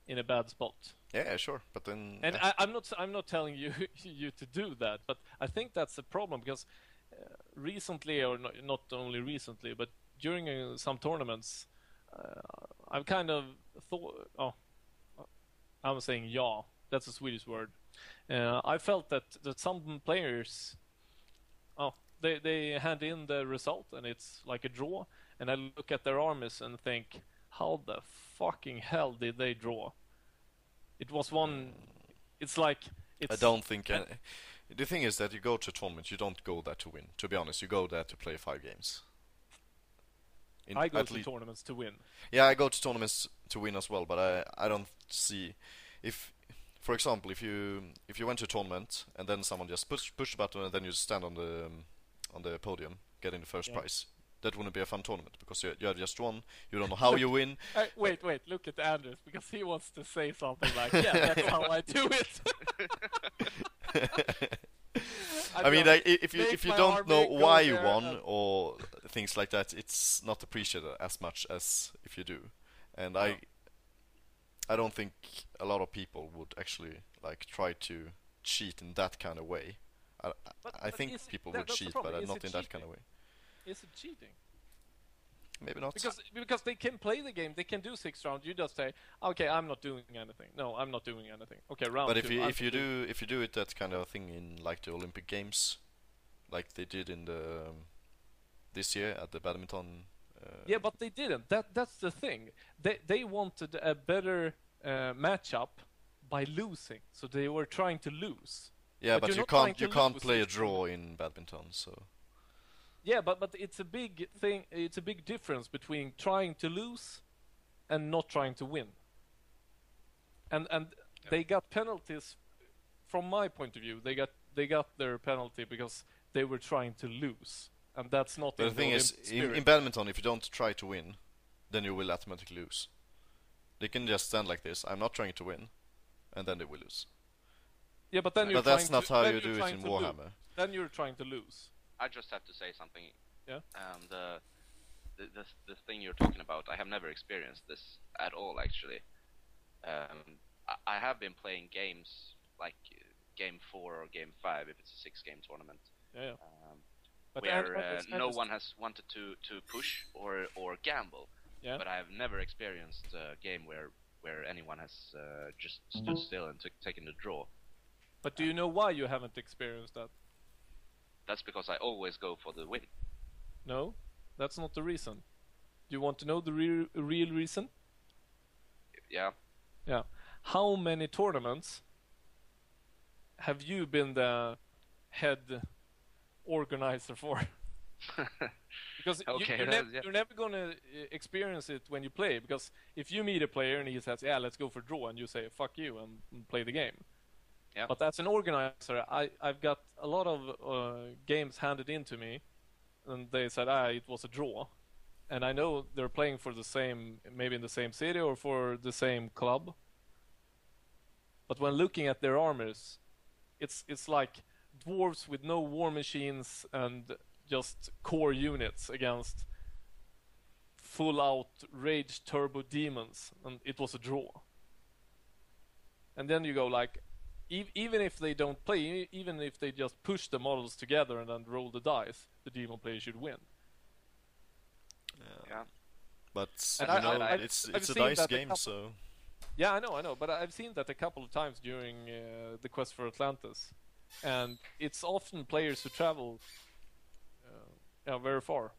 in a bad spot. Yeah, sure. But then, and I'm not telling you to do that, but I think that's a problem, because recently, or not only recently, but during some tournaments, I've kind of thought. Oh, I'm saying ja. That's a Swedish word. I felt that some players, they hand in the result and it's like a draw, and I look at their armies and think, how the fucking hell did they draw? It was one. It's like I don't think. The thing is that you go to a tournament, you don't go there to win. To be honest, you go there to play 5 games. I go at to least. tournaments to win. Yeah, I go to tournaments to win as well, but I don't see if, for example, if you went to a tournament and then someone just push the button and then you stand on the podium getting the first prize. That wouldn't be a fun tournament because you have just won. You don't know how you win. Wait, look at Anders because he wants to say something like, "Yeah, that's how I do it." I mean, like, if you don't know why you won and... or things like that, it's not appreciated as much as if you do. And No. I don't think a lot of people would actually like try to cheat in that kind of way. I think people would cheat, but not in that kind of way. Is it cheating? Maybe not. Because they can play the game, they can do 6 rounds. You just say, okay, I'm not doing anything. No, I'm not doing anything. Okay, round but 2. if you do it that kind of thing in like the Olympic Games, like they did in the this year at the badminton. Yeah, but they didn't. That's the thing. They wanted a better matchup by losing, so they were trying to lose. Yeah, but you can't play a draw in badminton, so. Yeah, but it's a big thing. It's a big difference between trying to lose and not trying to win. And they got penalties. From my point of view, they got their penalty because they were trying to lose, and that's not. But the thing is, in badminton, if you don't try to win, then you will automatically lose. They can just stand like this. I'm not trying to win, and then they will lose. Yeah, but then but that's not how you do it in Warhammer. Then you're trying to lose. I just have to say something. Yeah. The thing you're talking about, I have never experienced this at all. Actually, I have been playing games like game 4 or game 5 if it's a 6-game tournament. Yeah. Where no one has wanted to push or gamble. Yeah. But I have never experienced a game where anyone has just stood still and taken the draw. But do you know why you haven't experienced that? That's because I always go for the win. No, that's not the reason. Do you want to know the real reason? Yeah. Yeah. How many tournaments have you been the head organizer for? Because okay, you're never going to experience it when you play. Because if you meet a player and he says, yeah, let's go for draw, and you say, fuck you, and play the game. Yeah. But as an organizer, I've got a lot of games handed in to me, and they said, it was a draw. And I know they're playing for the same, maybe in the same city or for the same club. But when looking at their armors, it's like dwarves with no war machines and just core units against full-out rage turbo demons, and it was a draw. And then you go like, even if they don't play, even if they just push the models together and then roll the dice, the demon player should win. Yeah. But it's a dice game, so. Yeah, I know, but I've seen that a couple of times during the Quest for Atlantis, and it's often players who travel, very far,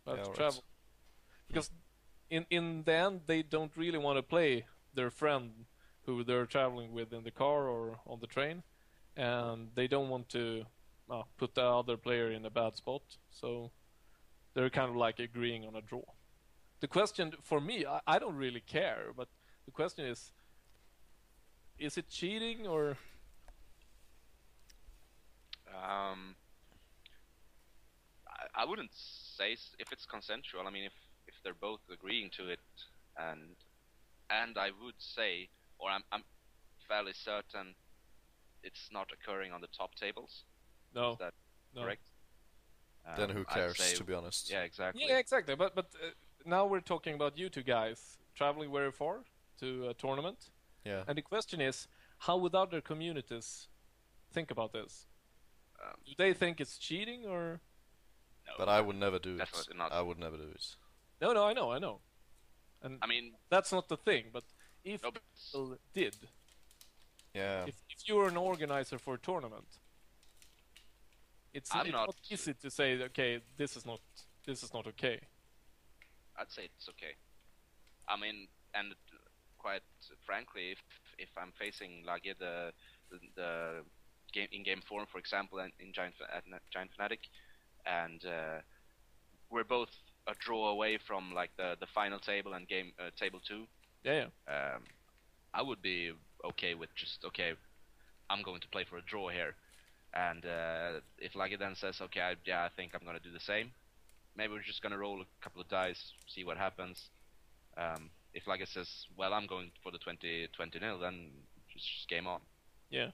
to travel, because in the end they don't really want to play their friend who they're traveling with in the car or on the train, and they don't want to put the other player in a bad spot, so they're kind of like agreeing on a draw. The question for me, I don't really care, but the question is it cheating or? I wouldn't say if it's consensual. I mean, if they're both agreeing to it, and I would say, or I'm fairly certain, it's not occurring on the top tables. No. Is that correct? Then who cares, to be honest? Yeah, exactly. Yeah, exactly. But now we're talking about you two guys traveling very far to a tournament. Yeah. And the question is, how would other communities think about this? Do they think it's cheating or? No, but I would never do it. Definitely not. I would never do it. No, I know. And I mean, that's not the thing. But if people did, yeah. If you were an organizer for a tournament, it's not easy to say, okay, this is not okay. I'd say it's okay. I mean, and quite frankly, if I'm facing like the game in game form, for example, and in Giant Fanatic, and we're both a draw away from like the final table and game table 2, Yeah. I would be okay with just I'm going to play for a draw here, and if Laggy then says I think I'm gonna do the same, maybe we're just gonna roll a couple of dice, see what happens. If Laggy says, well, I'm going for the 20-0, then just game on. Yeah.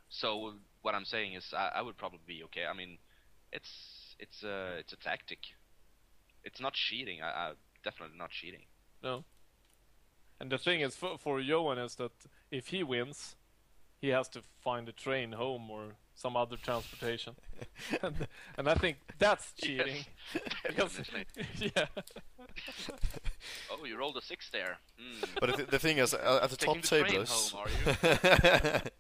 So what I'm saying is I would probably be okay. I mean, it's a tactic. It's not cheating. I definitely not cheating. No. And the thing is, for Johan is that if he wins, he has to find a train home or some other transportation. and I think that's cheating. Yes, Yeah. Oh, you rolled a 6 there. But the thing is, at the top Taking the train tables, home, are you?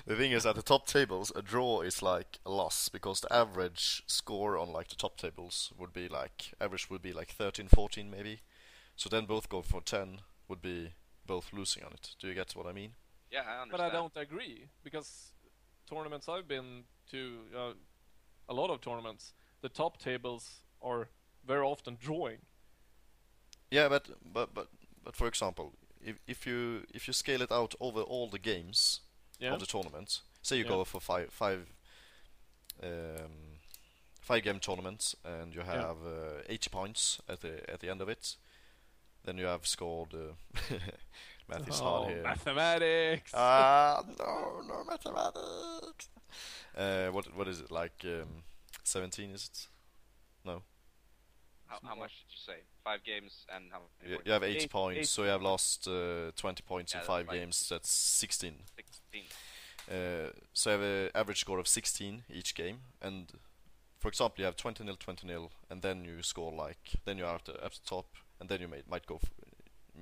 the thing is, at the top tables, a draw is like a loss because the average score on like the top tables would be like 13, 14 maybe. So then both go for 10 would be both losing on it. Do you get what I mean? Yeah, I understand. But I don't agree, because tournaments I've been to, a lot of tournaments, the top tables are very often drawing. Yeah, but for example, if you scale it out over all the games of the tournament, say you go for five game tournaments and you have 80 points at the end of it, then you have scored. Math is hard here. Mathematics. No mathematics. What is it like? 17 is it? No. How much did you say? 5 games and how many? You have 8 Eight points, so you have lost 20 points in Yeah, 5 that's games. That's 16. 16. So you have an average score of 16 each game, and for example, you have 20-0, 20-0, and then you score then you are at the top, and then you might go.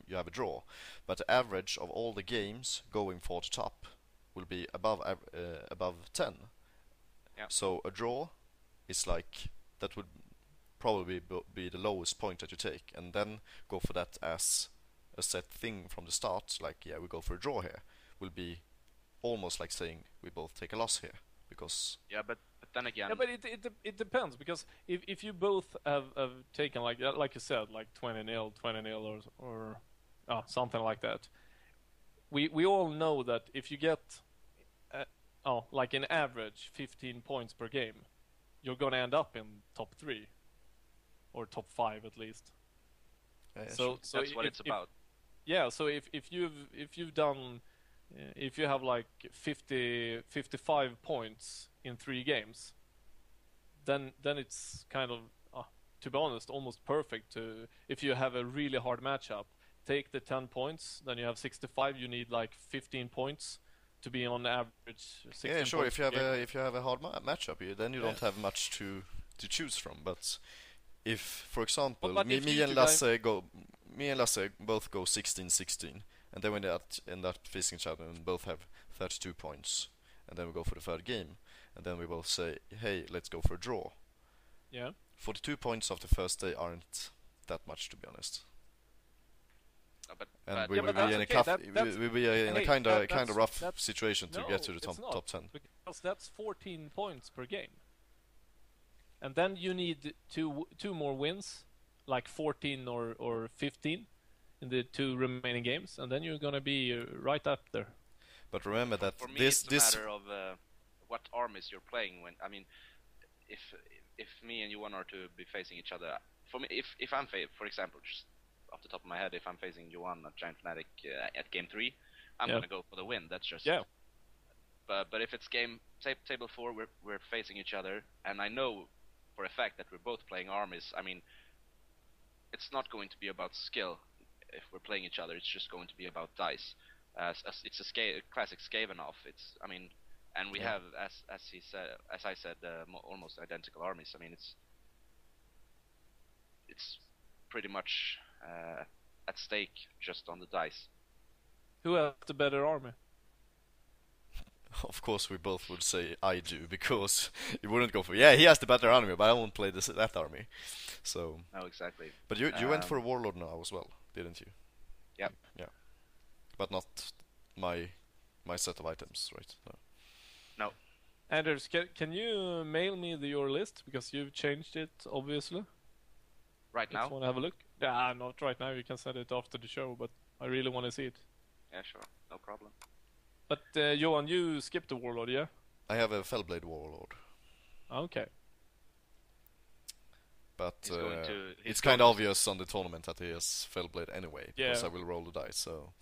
You have a draw, but the average of all the games going for the top will be above 10. Yeah. So a draw is like that would probably be the lowest point that you take, and then go for that as a set thing from the start. Like, we go for a draw here. Will be almost like saying we both take a loss here, because But then again. Yeah, but it depends, because if you both have taken like you said, like 20-0, 20-0 or something like that, we all know that if you get like an average 15 points per game, you're gonna end up in top 3 or top 5 at least. So that's what it's about. Yeah, so if you've done if you have like 55 points in 3 games, then it's kind of to be honest almost perfect to, if you have a really hard matchup, take the 10 points, then you have 65, you need like 15 points to be on average 16 yeah, sure. points If you have a hard matchup, then you don't have much to choose from. But if, for example, me and Lasse both go 16-16, and then we end up facing each other and both have 32 points, and then we go for the third game, and then we both say, hey, let's go for a draw. Yeah. 42 points of the first day aren't that much, to be honest. And we will be in a kind of rough situation to get to the top 10. Because that's 14 points per game. And then you need two more wins, like 14 or 15 in the 2 remaining games, and then you're gonna be right up there. But remember that for me, it's a matter of what armies you're playing. When I mean, if me and Johan are to be facing each other, for me, if I'm for example, just off the top of my head, if I'm facing Johan at Giant Fnatic at game 3, I'm gonna go for the win. That's just But if it's table 4, we're facing each other, and I know for a fact that we're both playing armies. I mean, it's not going to be about skill if we're playing each other. It's just going to be about dice. It's a classic Skavenov. And we have, as I said, almost identical armies. I mean, it's pretty much at stake just on the dice. Who has the better army? Of course, we both would say I do, because you wouldn't go for he has the better army, but I won't play that army. So. No, exactly. But you went for a warlord now as well, didn't you? Yeah. Yeah. But not my set of items, right? No. Anders, can you mail me your list because you've changed it obviously? Right Just now? want to have a look. Yeah, not right now. You can send it after the show, but I really want to see it. Yeah, sure, no problem. But Johan, you skipped the Warlord, yeah? I have a Fellblade Warlord, Okay. but He's going to- he's it's kind going of to- obvious on the tournament that he has Fellblade anyway, because Yeah. I will roll the dice. So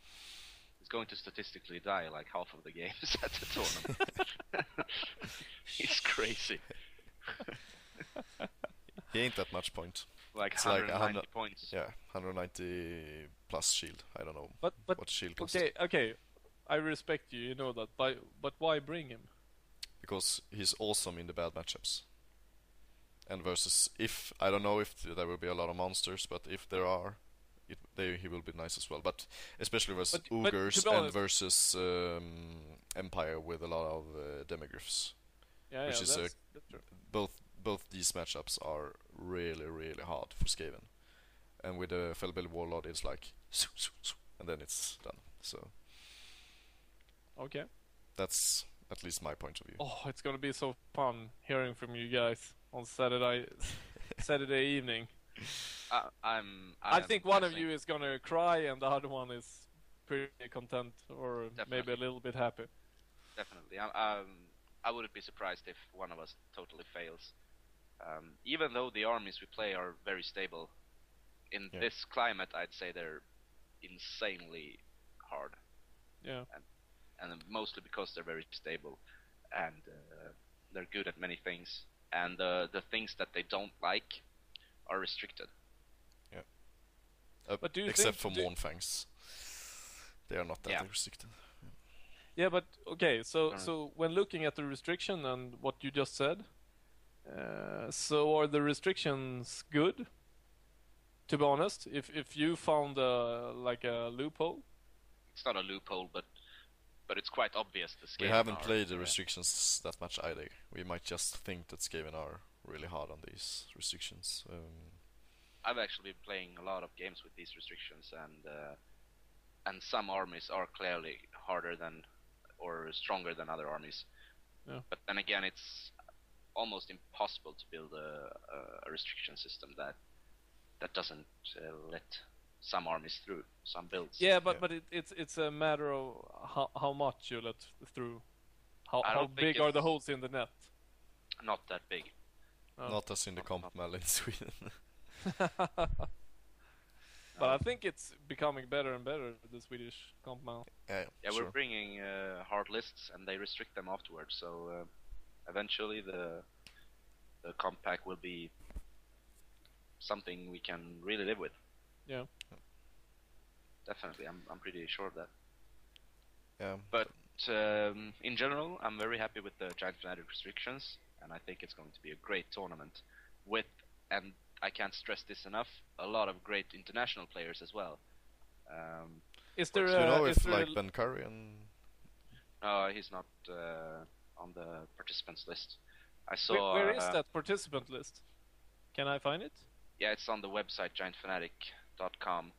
He's going to statistically die like half of the games at the tournament. He's crazy. he ain't that much point. Like It's like 190 100 points. Yeah, 190 plus shield. I don't know But what shield costs. okay. I respect you, you know that. But why bring him? Because he's awesome in the bad matchups. And versus, if I don't know if there will be a lot of monsters, but if there are, he will be nice as well. But especially versus But to ogres be and honest- versus Empire with a lot of demigryphs. Yeah, Which is that's true. Both these matchups are really hard for Skaven. And with the Fellblade Warlord, it's like and then it's done. So Okay. that's at least my point of view. Oh, it's gonna be so fun hearing from you guys on Saturday evening. I think one of you is gonna cry and the other one is pretty content or maybe a Definitely. little bit happy. Definitely. I wouldn't be surprised if one of us totally fails. Even though the armies we play are very stable, in Yeah. this climate, I'd say they're insanely hard, Yeah. and mostly because they're very stable, and they're good at many things, and the things that they don't like are restricted. But do you Except think- for Mournfangs. They are not that Yeah. restricted. Yeah, but okay. So Alright. so when looking at the restriction and what you just said, so are the restrictions good? To be honest, if you found like a loophole. It's not a loophole, but it's quite obvious the We Skaven haven't are, played the restrictions that much either. We might just think that Skaven are really hard on these restrictions. I've actually been playing a lot of games with these restrictions, and some armies are clearly harder than or stronger than other armies. Yeah. But then again, it's almost impossible to build a restriction system that doesn't let some armies through, some builds. Yeah, but Yeah. it's a matter of how much you let through. I How don't think big are the it's- holes in the net? Not that big. Oh. Not as in the comp mall in Sweden. But I think it's becoming better and better, the Swedish comp now. Yeah, Yeah, sure. we're bringing hard lists, and they restrict them afterwards. So eventually, the compact will be something we can really live with. Yeah. Definitely, I'm pretty sure of that. Yeah. But in general, I'm very happy with the Giant Fanatic restrictions, and I think it's going to be a great tournament with, and I can't stress this enough, a lot of great international players as well. Is there Do you know is if there like Ben Curry and No, he's not on the participants list. I saw. where is that participant list? Can I find it? Yeah, it's on the website giantfanatic.com.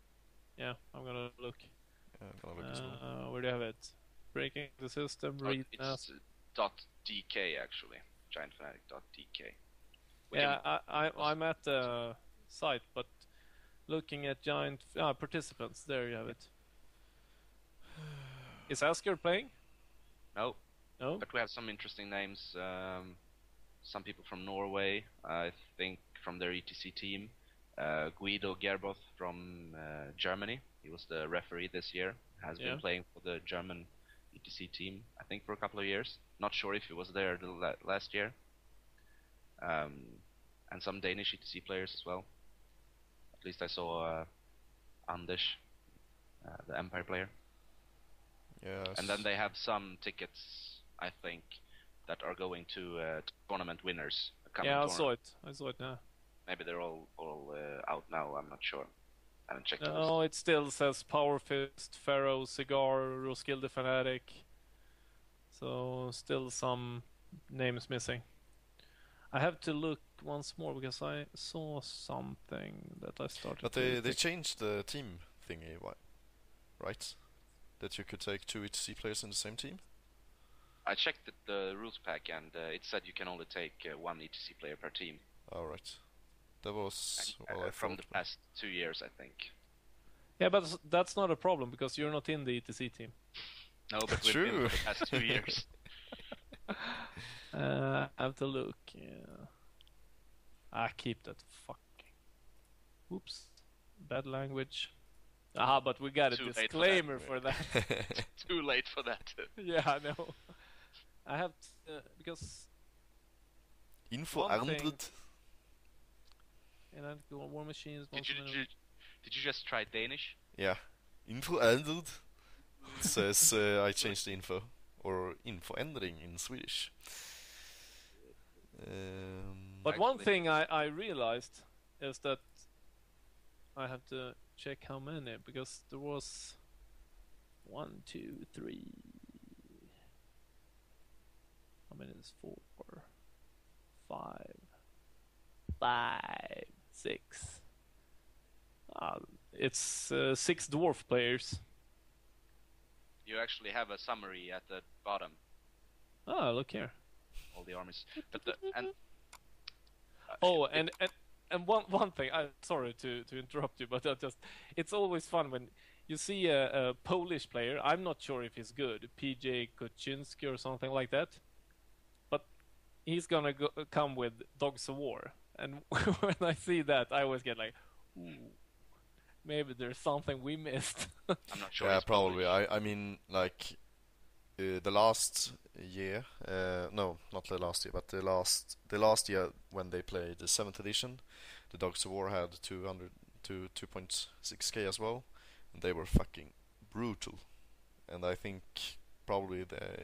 Yeah, I'm gonna look. I'm gonna look as well. Where do you have it? Breaking the system, read It's .dk actually, giantfanatic.dk. Yeah, I'm at the site, but looking at giant participants, there you have it. Is Asker playing? No, No. but we have some interesting names. Some people from Norway, I think from their ETC team. Guido Gerboth from Germany. He was the referee this year. Has Yeah. been playing for the German ETC team, I think, for a couple of years. Not sure if he was there last year. And some Danish ETC players as well. At least I saw Anders, the Empire player. Yes. And then they have some tickets, I think, that are going to tournament winners. Yeah, I saw it. I saw it now. Maybe they're all out now. I'm not sure. I haven't checked. the list. No, it still says Power Fist, Pharaoh, Cigar, Roskilde Fanatic. So still some names missing. I have to look once more because I saw something that I started. But to they changed the team thingy, right? That you could take two ETC players in the same team. I checked the rules pack, and it said you can only take one ETC player per team. All right. That was And, from the past 2 years, I think. Yeah, but that's not a problem because you're not in the ETC team. No, but we've been for the past 2 years. I have to look. Yeah. I keep that fucking. Oops, bad language. But we got a Too late disclaimer for that. Too late for that. Yeah, I know. I have because Info one thing- ändrat. and I go on War Machines. Did you just try Danish? Yeah. Info ändrat. It says I changed the info. Or infoändring in Swedish. But one thing I realized is that I have to check how many, because there was 1, 2, 3. How many is 4, 5, 6. It's 6 dwarf players. You actually have a summary at the bottom, Oh, look here. all the armies. But And one thing, I'm sorry to interrupt you, but it's always fun when you see a Polish player. I'm not sure if he's good, PJ Kuczynski or something like that, but he's gonna come with Dogs of War, and when I see that, I always get like, ooh, maybe there's something we missed. I'm not sure. Yeah, he's probably. Polish. I mean, like the last year. No, not the last year, but the last year when they played the 7th edition, the Dogs of War had 200 to 2.6k as well, and they were fucking brutal. And I think probably there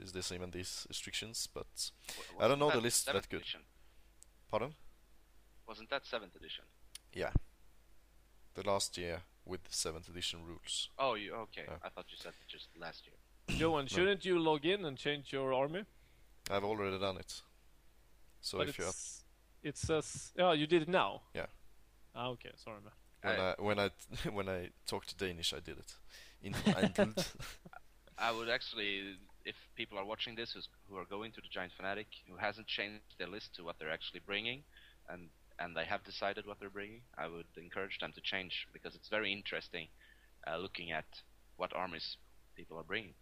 is the same in these restrictions, but I don't know the list that good. Edition? Pardon? Wasn't that 7th edition? Yeah. The last year with 7th edition rules. Oh, okay. Yeah. I thought you said just last year. Johan, shouldn't you log in and change your army? I've already done it. So But if you it says, oh, you did it now. Yeah. Okay, sorry, man. when I talked Danish, I did it. Info I would actually, if people are watching this who are going to the Giant Fanatic, who hasn't changed their list to what they're actually bringing, and they have decided what they're bringing, I would encourage them to change, because it's very interesting looking at what armies people are bringing.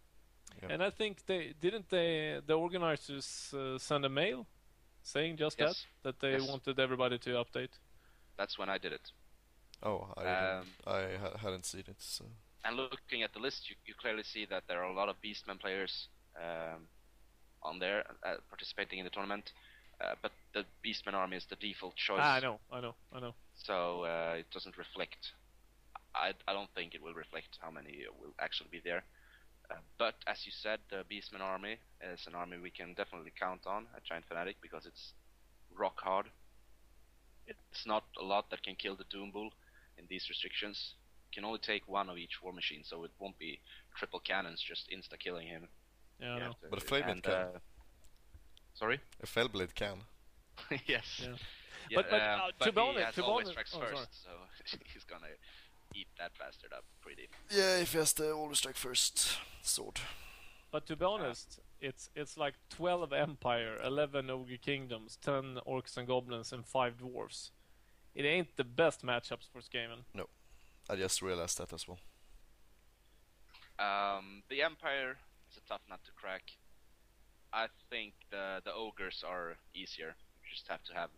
Yeah. And I think the organizers send a mail saying just Yes. that they Yes. wanted everybody to update. That's when I did it. Oh, I hadn't seen it. So. And looking at the list, you clearly see that there are a lot of Beastmen players on there participating in the tournament. But the Beastmen army is the default choice. I know. So it doesn't reflect. I don't think it will reflect how many will actually be there. But as you said, the Beastmen army is an army we can definitely count on at Giant Fanatic, because it's rock hard. It's not a lot that can kill the Doom Bull in these restrictions. You can only take one of each war machine, so it won't be triple cannons just insta-killing him. Yeah, I know. But a Flameblade can. Sorry? A Fellblade can. Yes. Yeah. Yeah, But to be he honest, has always strikes sorry. first, so he's gonna eat that bastard up pretty. Yeah, if he has the always strike first sword. But to be honest, it's like 12 Empire, 11 Ogre Kingdoms, 10 Orcs and Goblins, and 5 Dwarfs. It ain't the best matchups for Skaven. No, I just realized that as well. The Empire is a tough nut to crack. I think the ogres are easier. You just have to have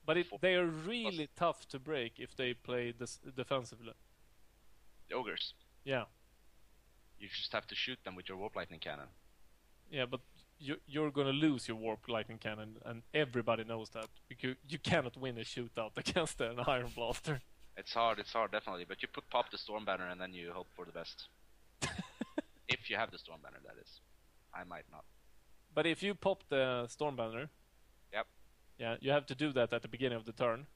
But they are really tough to break if they play this defensively. the ogres. Yeah, You just have to shoot them with your warp lightning cannon. yeah, but you're gonna lose your Warp Lightning Cannon, and everybody knows that. Because you cannot win a shootout against an Iron Blaster. It's hard, definitely. But you pop the Storm Banner and then you hope for the best. If you have the Storm Banner, that is. I might not. But if you pop the Storm Banner, Yep. yeah, you have to do that at the beginning of the turn.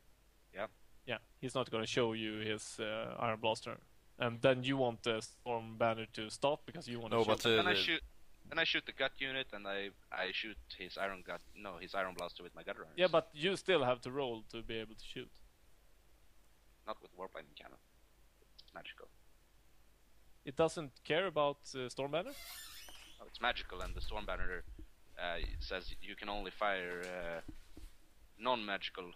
Yep. Yeah, he's not gonna show you his Iron Blaster, and then you want the Storm Banner to stop because you want to No, shoot. but Then I shoot the gut unit and I shoot his Iron Blaster with my gut runners. Yeah, but you still have to roll to be able to shoot. Not with warp lightning cannon. It's magical. it doesn't care about Storm Banner? Oh, it's magical, and the Storm Banner it says you can only fire non-magical,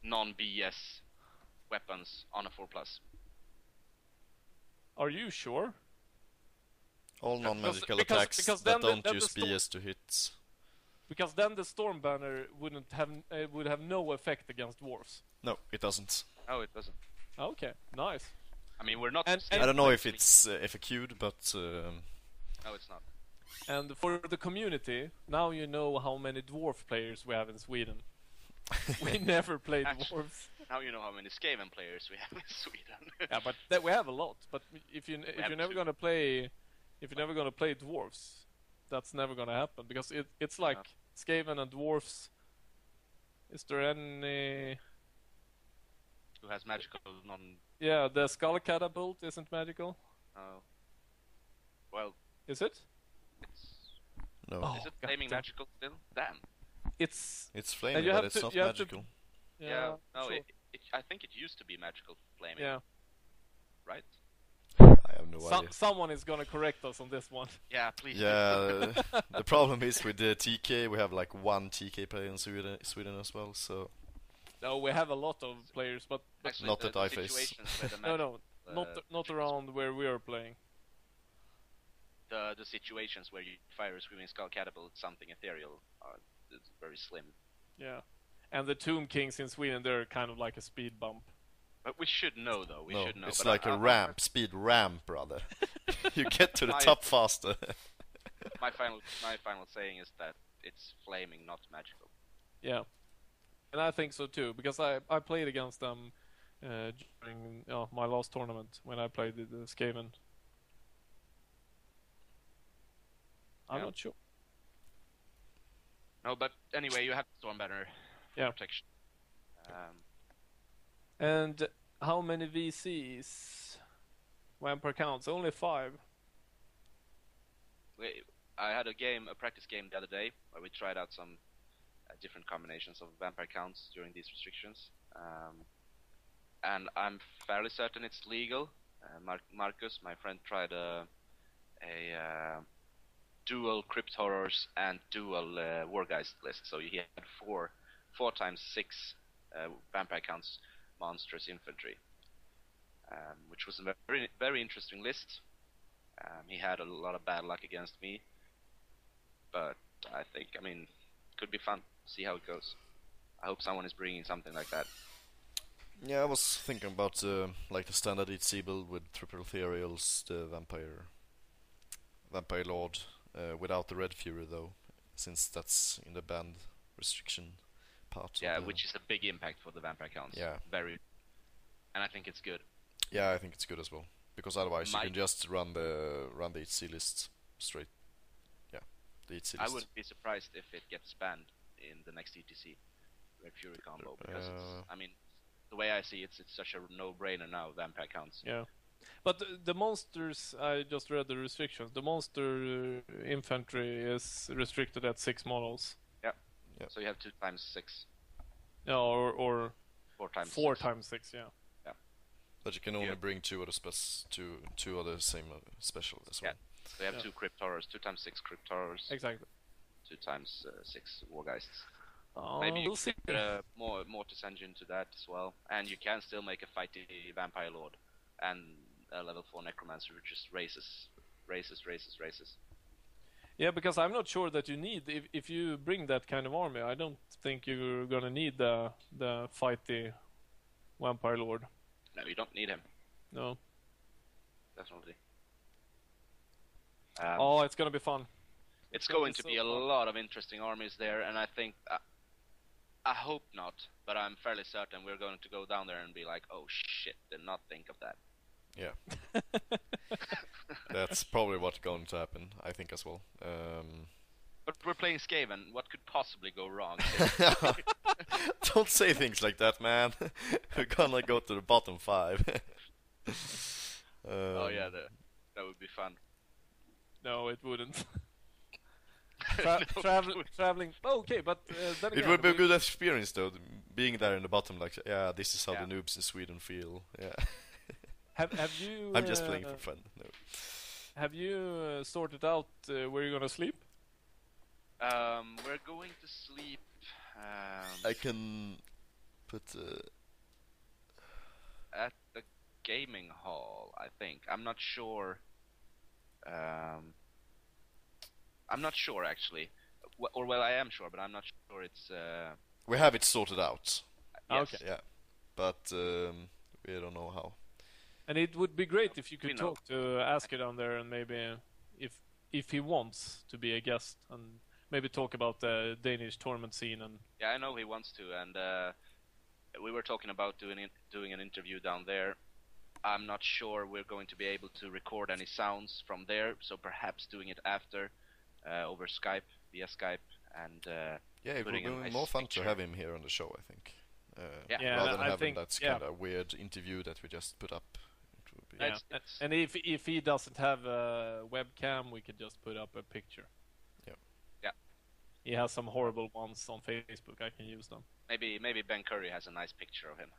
non-BS weapons on a 4+. Are you sure? All non-magical because attacks that then don't the use storm- BS to hit. Because then the Storm Banner would have no effect against dwarves. No, it doesn't. Oh, it doesn't. Okay, nice. I mean, we're not. And- I don't know if it's FAQ'd, but No, it's not. And for the community, now you know how many dwarf players we have in Sweden. We never played Actually- dwarves. Now you know how many Skaven players we have in Sweden. Yeah, but we have a lot. But if you're have never two. gonna play, dwarves, that's never gonna happen because it's like Skaven and dwarves. Is there any? Who has magical non? Yeah, the skull catapult isn't magical, Well, is it? it's no. Oh. is it God flaming damn. magical still? Damn. It's It's flaming, you but have it's to- not you have to- magical. Yeah. No, sure. I think it used to be magical flaming. Yeah. Right. I have no idea. Someone is gonna correct us on this one. Yeah, please. Yeah, the problem is with the TK, we have like one TK player in Sweden as well, so No, we have a lot of players, but Actually, Not the, that I the face. situations where the no, magic, not around where we are playing. the situations where you fire a screaming skull catapult, something ethereal, it's very slim. Yeah, and the Tomb Kings in Sweden, they're kind of like a speed bump. But we should know, though. We no, should know. it's but like a ramp, speed ramp, brother. You get to the top faster. My final saying is that it's flaming, not magical. Yeah, and I think so too because I played against them during my last tournament when I played the Skaven. I'm Yeah. not sure. No, but anyway, you have Storm Banner Yeah. protection. And how many VCs? Vampire counts only 5. I had a practice game the other day where we tried out some different combinations of vampire counts during these restrictions, and I'm fairly certain it's legal. Marcus, my friend, tried a dual crypt horrors and dual wargeist list, so he had 4x6 vampire counts monstrous infantry, which was a very very interesting list. He had a lot of bad luck against me, but I think, could be fun. See how it goes. I hope someone is bringing something like that. Yeah, I was thinking about like the standard ETC build with triple ethereals, the vampire lord, without the red fury though, since that's in the banned restriction part. Yeah, of the... which is a big impact for the vampire counts. Yeah. Very. And I think it's good. Yeah, I think it's good as well, because otherwise Might- you can just run the ETC list straight. Yeah, the ETC list. I wouldn't be surprised if it gets banned in the next ETC, Red Fury combo, because the way I see it, it's such a no-brainer now, vampire counts. Yeah. But the monsters, I just read the restrictions. The monster infantry is restricted at 6 models. Yeah. Yeah. So you have 2x6, Yeah, or 4x6. 4 times 6, yeah. But you can only Yeah. bring two of the same special as well. So you have Yeah. 2 crypt horrors, 2x6 crypt horrors, Exactly. 2x6 wargeists. Oh, Maybe you we'll see. could put more Mortis engine to that as well, and you can still make a fighty vampire lord and a level 4 necromancer who just races. Yeah, because I'm not sure that you need, if you bring that kind of army, I don't think you're gonna need the fighty vampire lord. No, you don't need him, No. definitely. Oh, it's gonna be fun. It's gonna going be to so be a fun. lot of interesting armies there, and I think, I hope not, but I'm fairly certain we're going to go down there and be like, oh shit, did not think of that. Yeah. That's probably what's going to happen, I think as well. But we're playing Skaven, what could possibly go wrong? Don't say things like that, man. We're gonna go to the bottom 5. Oh yeah, that would be fun. No, it wouldn't. No, Traveling. Okay, but then It again, would be a good experience though, being there in the bottom, like, yeah, this is how Yeah. the noobs in Sweden feel. Yeah. Have you? I'm just playing for fun. No. Have you sorted out where you're gonna sleep? We're going to sleep. I can put. At the gaming hall, I think. I'm not sure. I'm not sure actually, well, I am sure, but I'm not sure it's. We have it sorted out. Yes. Okay. Yeah, but we don't know how. And it would be great if you We could know. talk to Asker down there, and maybe if he wants to be a guest, and maybe talk about the Danish tournament scene. And Yeah, I know he wants to, and we were talking about doing an interview down there. I'm not sure we're going to be able to record any sounds from there, so perhaps doing it after over Skype, via Skype, and Yeah, it would putting be a nice more fun picture. to have him here on the show, I think. Yeah. Rather than I having think, that yeah. kind of weird interview that we just put up. It would be yeah. It's- And if he doesn't have a webcam, we could just put up a picture. Yeah. Yeah. He has some horrible ones on Facebook. I can use them. Maybe Ben Curry has a nice picture of him.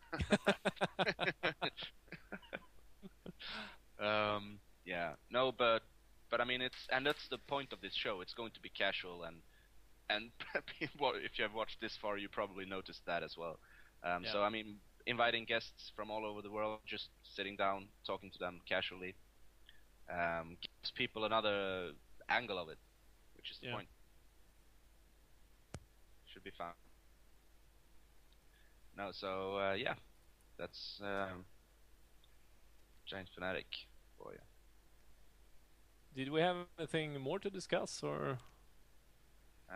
Yeah, no, but I mean that's the point of this show. It's going to be casual, and if you have watched this far, you probably noticed that as well. Yeah. So I mean, inviting guests from all over the world, just sitting down, talking to them casually, gives people another angle of it, which is the Yeah. point. Should be fun. No, so yeah, that's Giant Fanatic for you. Did we have anything more to discuss, or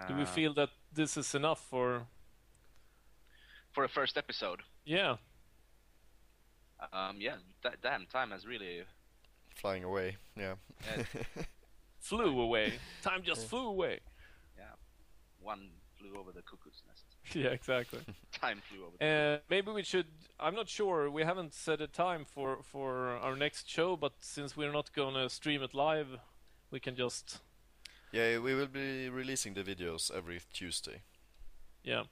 do we Uh, feel that this is enough for? for a first episode? Yeah. Yeah, damn, time has really. flying away. Yeah. Flew away. Time just flew away. Yeah, one flew over the cuckoo's nest. Yeah, exactly. Time flew over. Maybe we should. I'm not sure. We haven't set a time for our next show, but since we're not gonna stream it live, we can just. Yeah, we will be releasing the videos every Tuesday. Yeah.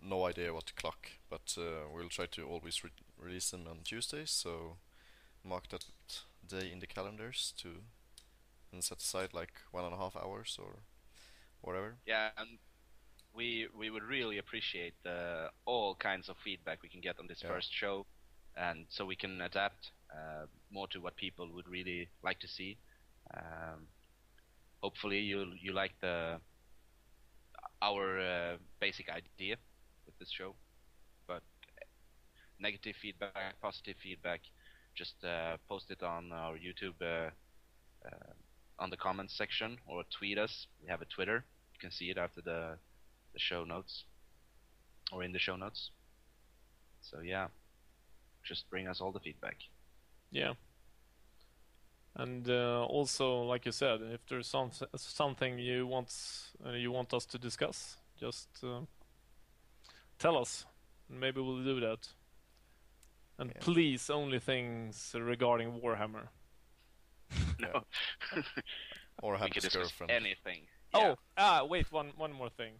No idea what clock, but we'll try to always release them on Tuesdays. So mark that day in the calendars and set aside like 1.5 hours or whatever. Yeah, and we would really appreciate all kinds of feedback we can get on this Yeah. first show, and so we can adapt more to what people would really like to see. Hopefully you like our basic idea with this show, but negative feedback, positive feedback, just post it on our YouTube on the comments section, or tweet us. We have a Twitter. You can see it after the show notes, or in the show notes. So yeah, just bring us all the feedback. Yeah. And also, like you said, if there's something you want us to discuss, just tell us. Maybe we'll do that. And Yeah. please, only things regarding Warhammer. No, Or we could Hampus' discuss girlfriend. anything. Yeah. Oh, wait, one more thing.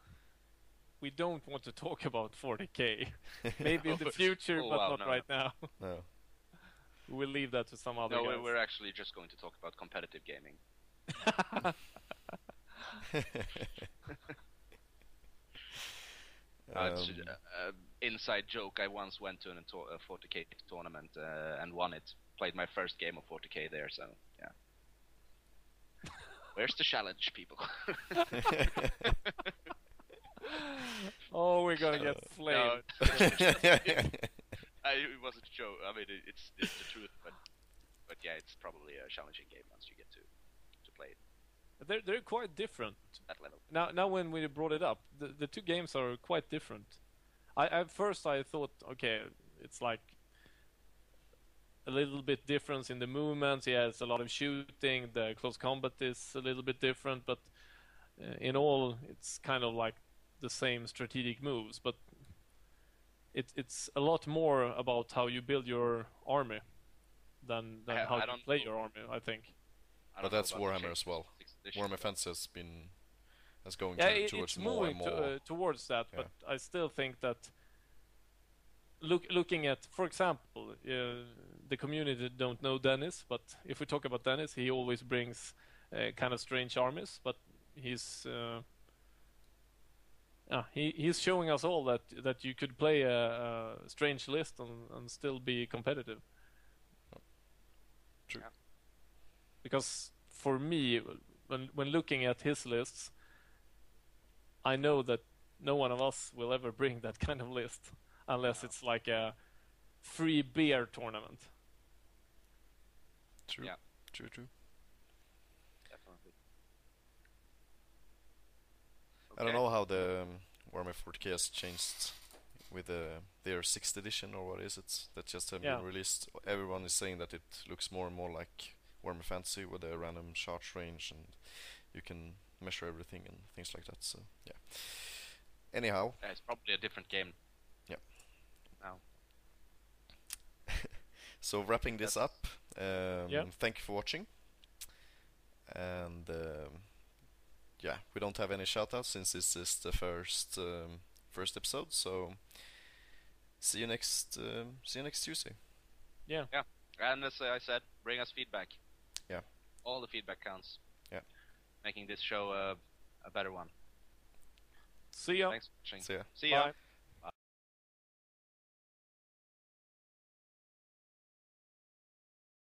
We don't want to talk about 40k. Maybe in the future, Oh, but wow, not no, right now. No. We'll leave that to some other No, guys. we're actually just going to talk about competitive gaming. It's inside joke. I once went to a 40k tournament and won it. Played my first game of 40k there, so yeah. Where's the challenge, people? Oh, we're gonna get flamed. It was a joke. I mean, it's the truth, but yeah, it's probably a challenging game once you get to play it They're quite different. at that level. Now when we brought it up, the two games are quite different. At first I thought, okay, it's like a little bit difference in the movements. Yeah, it's a lot of shooting. The close combat is a little bit different, but in all, it's kind of like the same strategic moves. But it's a lot more about how you build your army than how you play your army, I think. I But don't know that's about the Warhammer changes as well. in 6th edition, Warhammer but- Fence has going Yeah, towards it's more and moving more. towards that, but I still think that looking at, for example, the community don't know Dennis, but if we talk about Dennis, he always brings kind of strange armies, but he's showing us all that you could play a strange list and still be competitive. True. Yeah. Because for me, when looking at his lists, I know that no one of us will ever bring that kind of list unless it's like a free beer tournament. True. Yeah. True. Definitely. I don't know how the Warhammer 40k has changed with their 6th edition, or what is it that just have been released. Everyone is saying that it looks more and more like Warhammer Fantasy with a random charge range, and you can measure everything and things like that. So yeah. Anyhow. Yeah, it's probably a different game. Yeah. Now. So wrapping this up, thank you for watching. And yeah, we don't have any shoutouts since this is the first episode. So see you next Tuesday. Yeah. Yeah. And as I said, bring us feedback. Yeah. All the feedback counts. Yeah. Making this show a better one. See ya. Thanks for watching. See ya. See ya. Bye.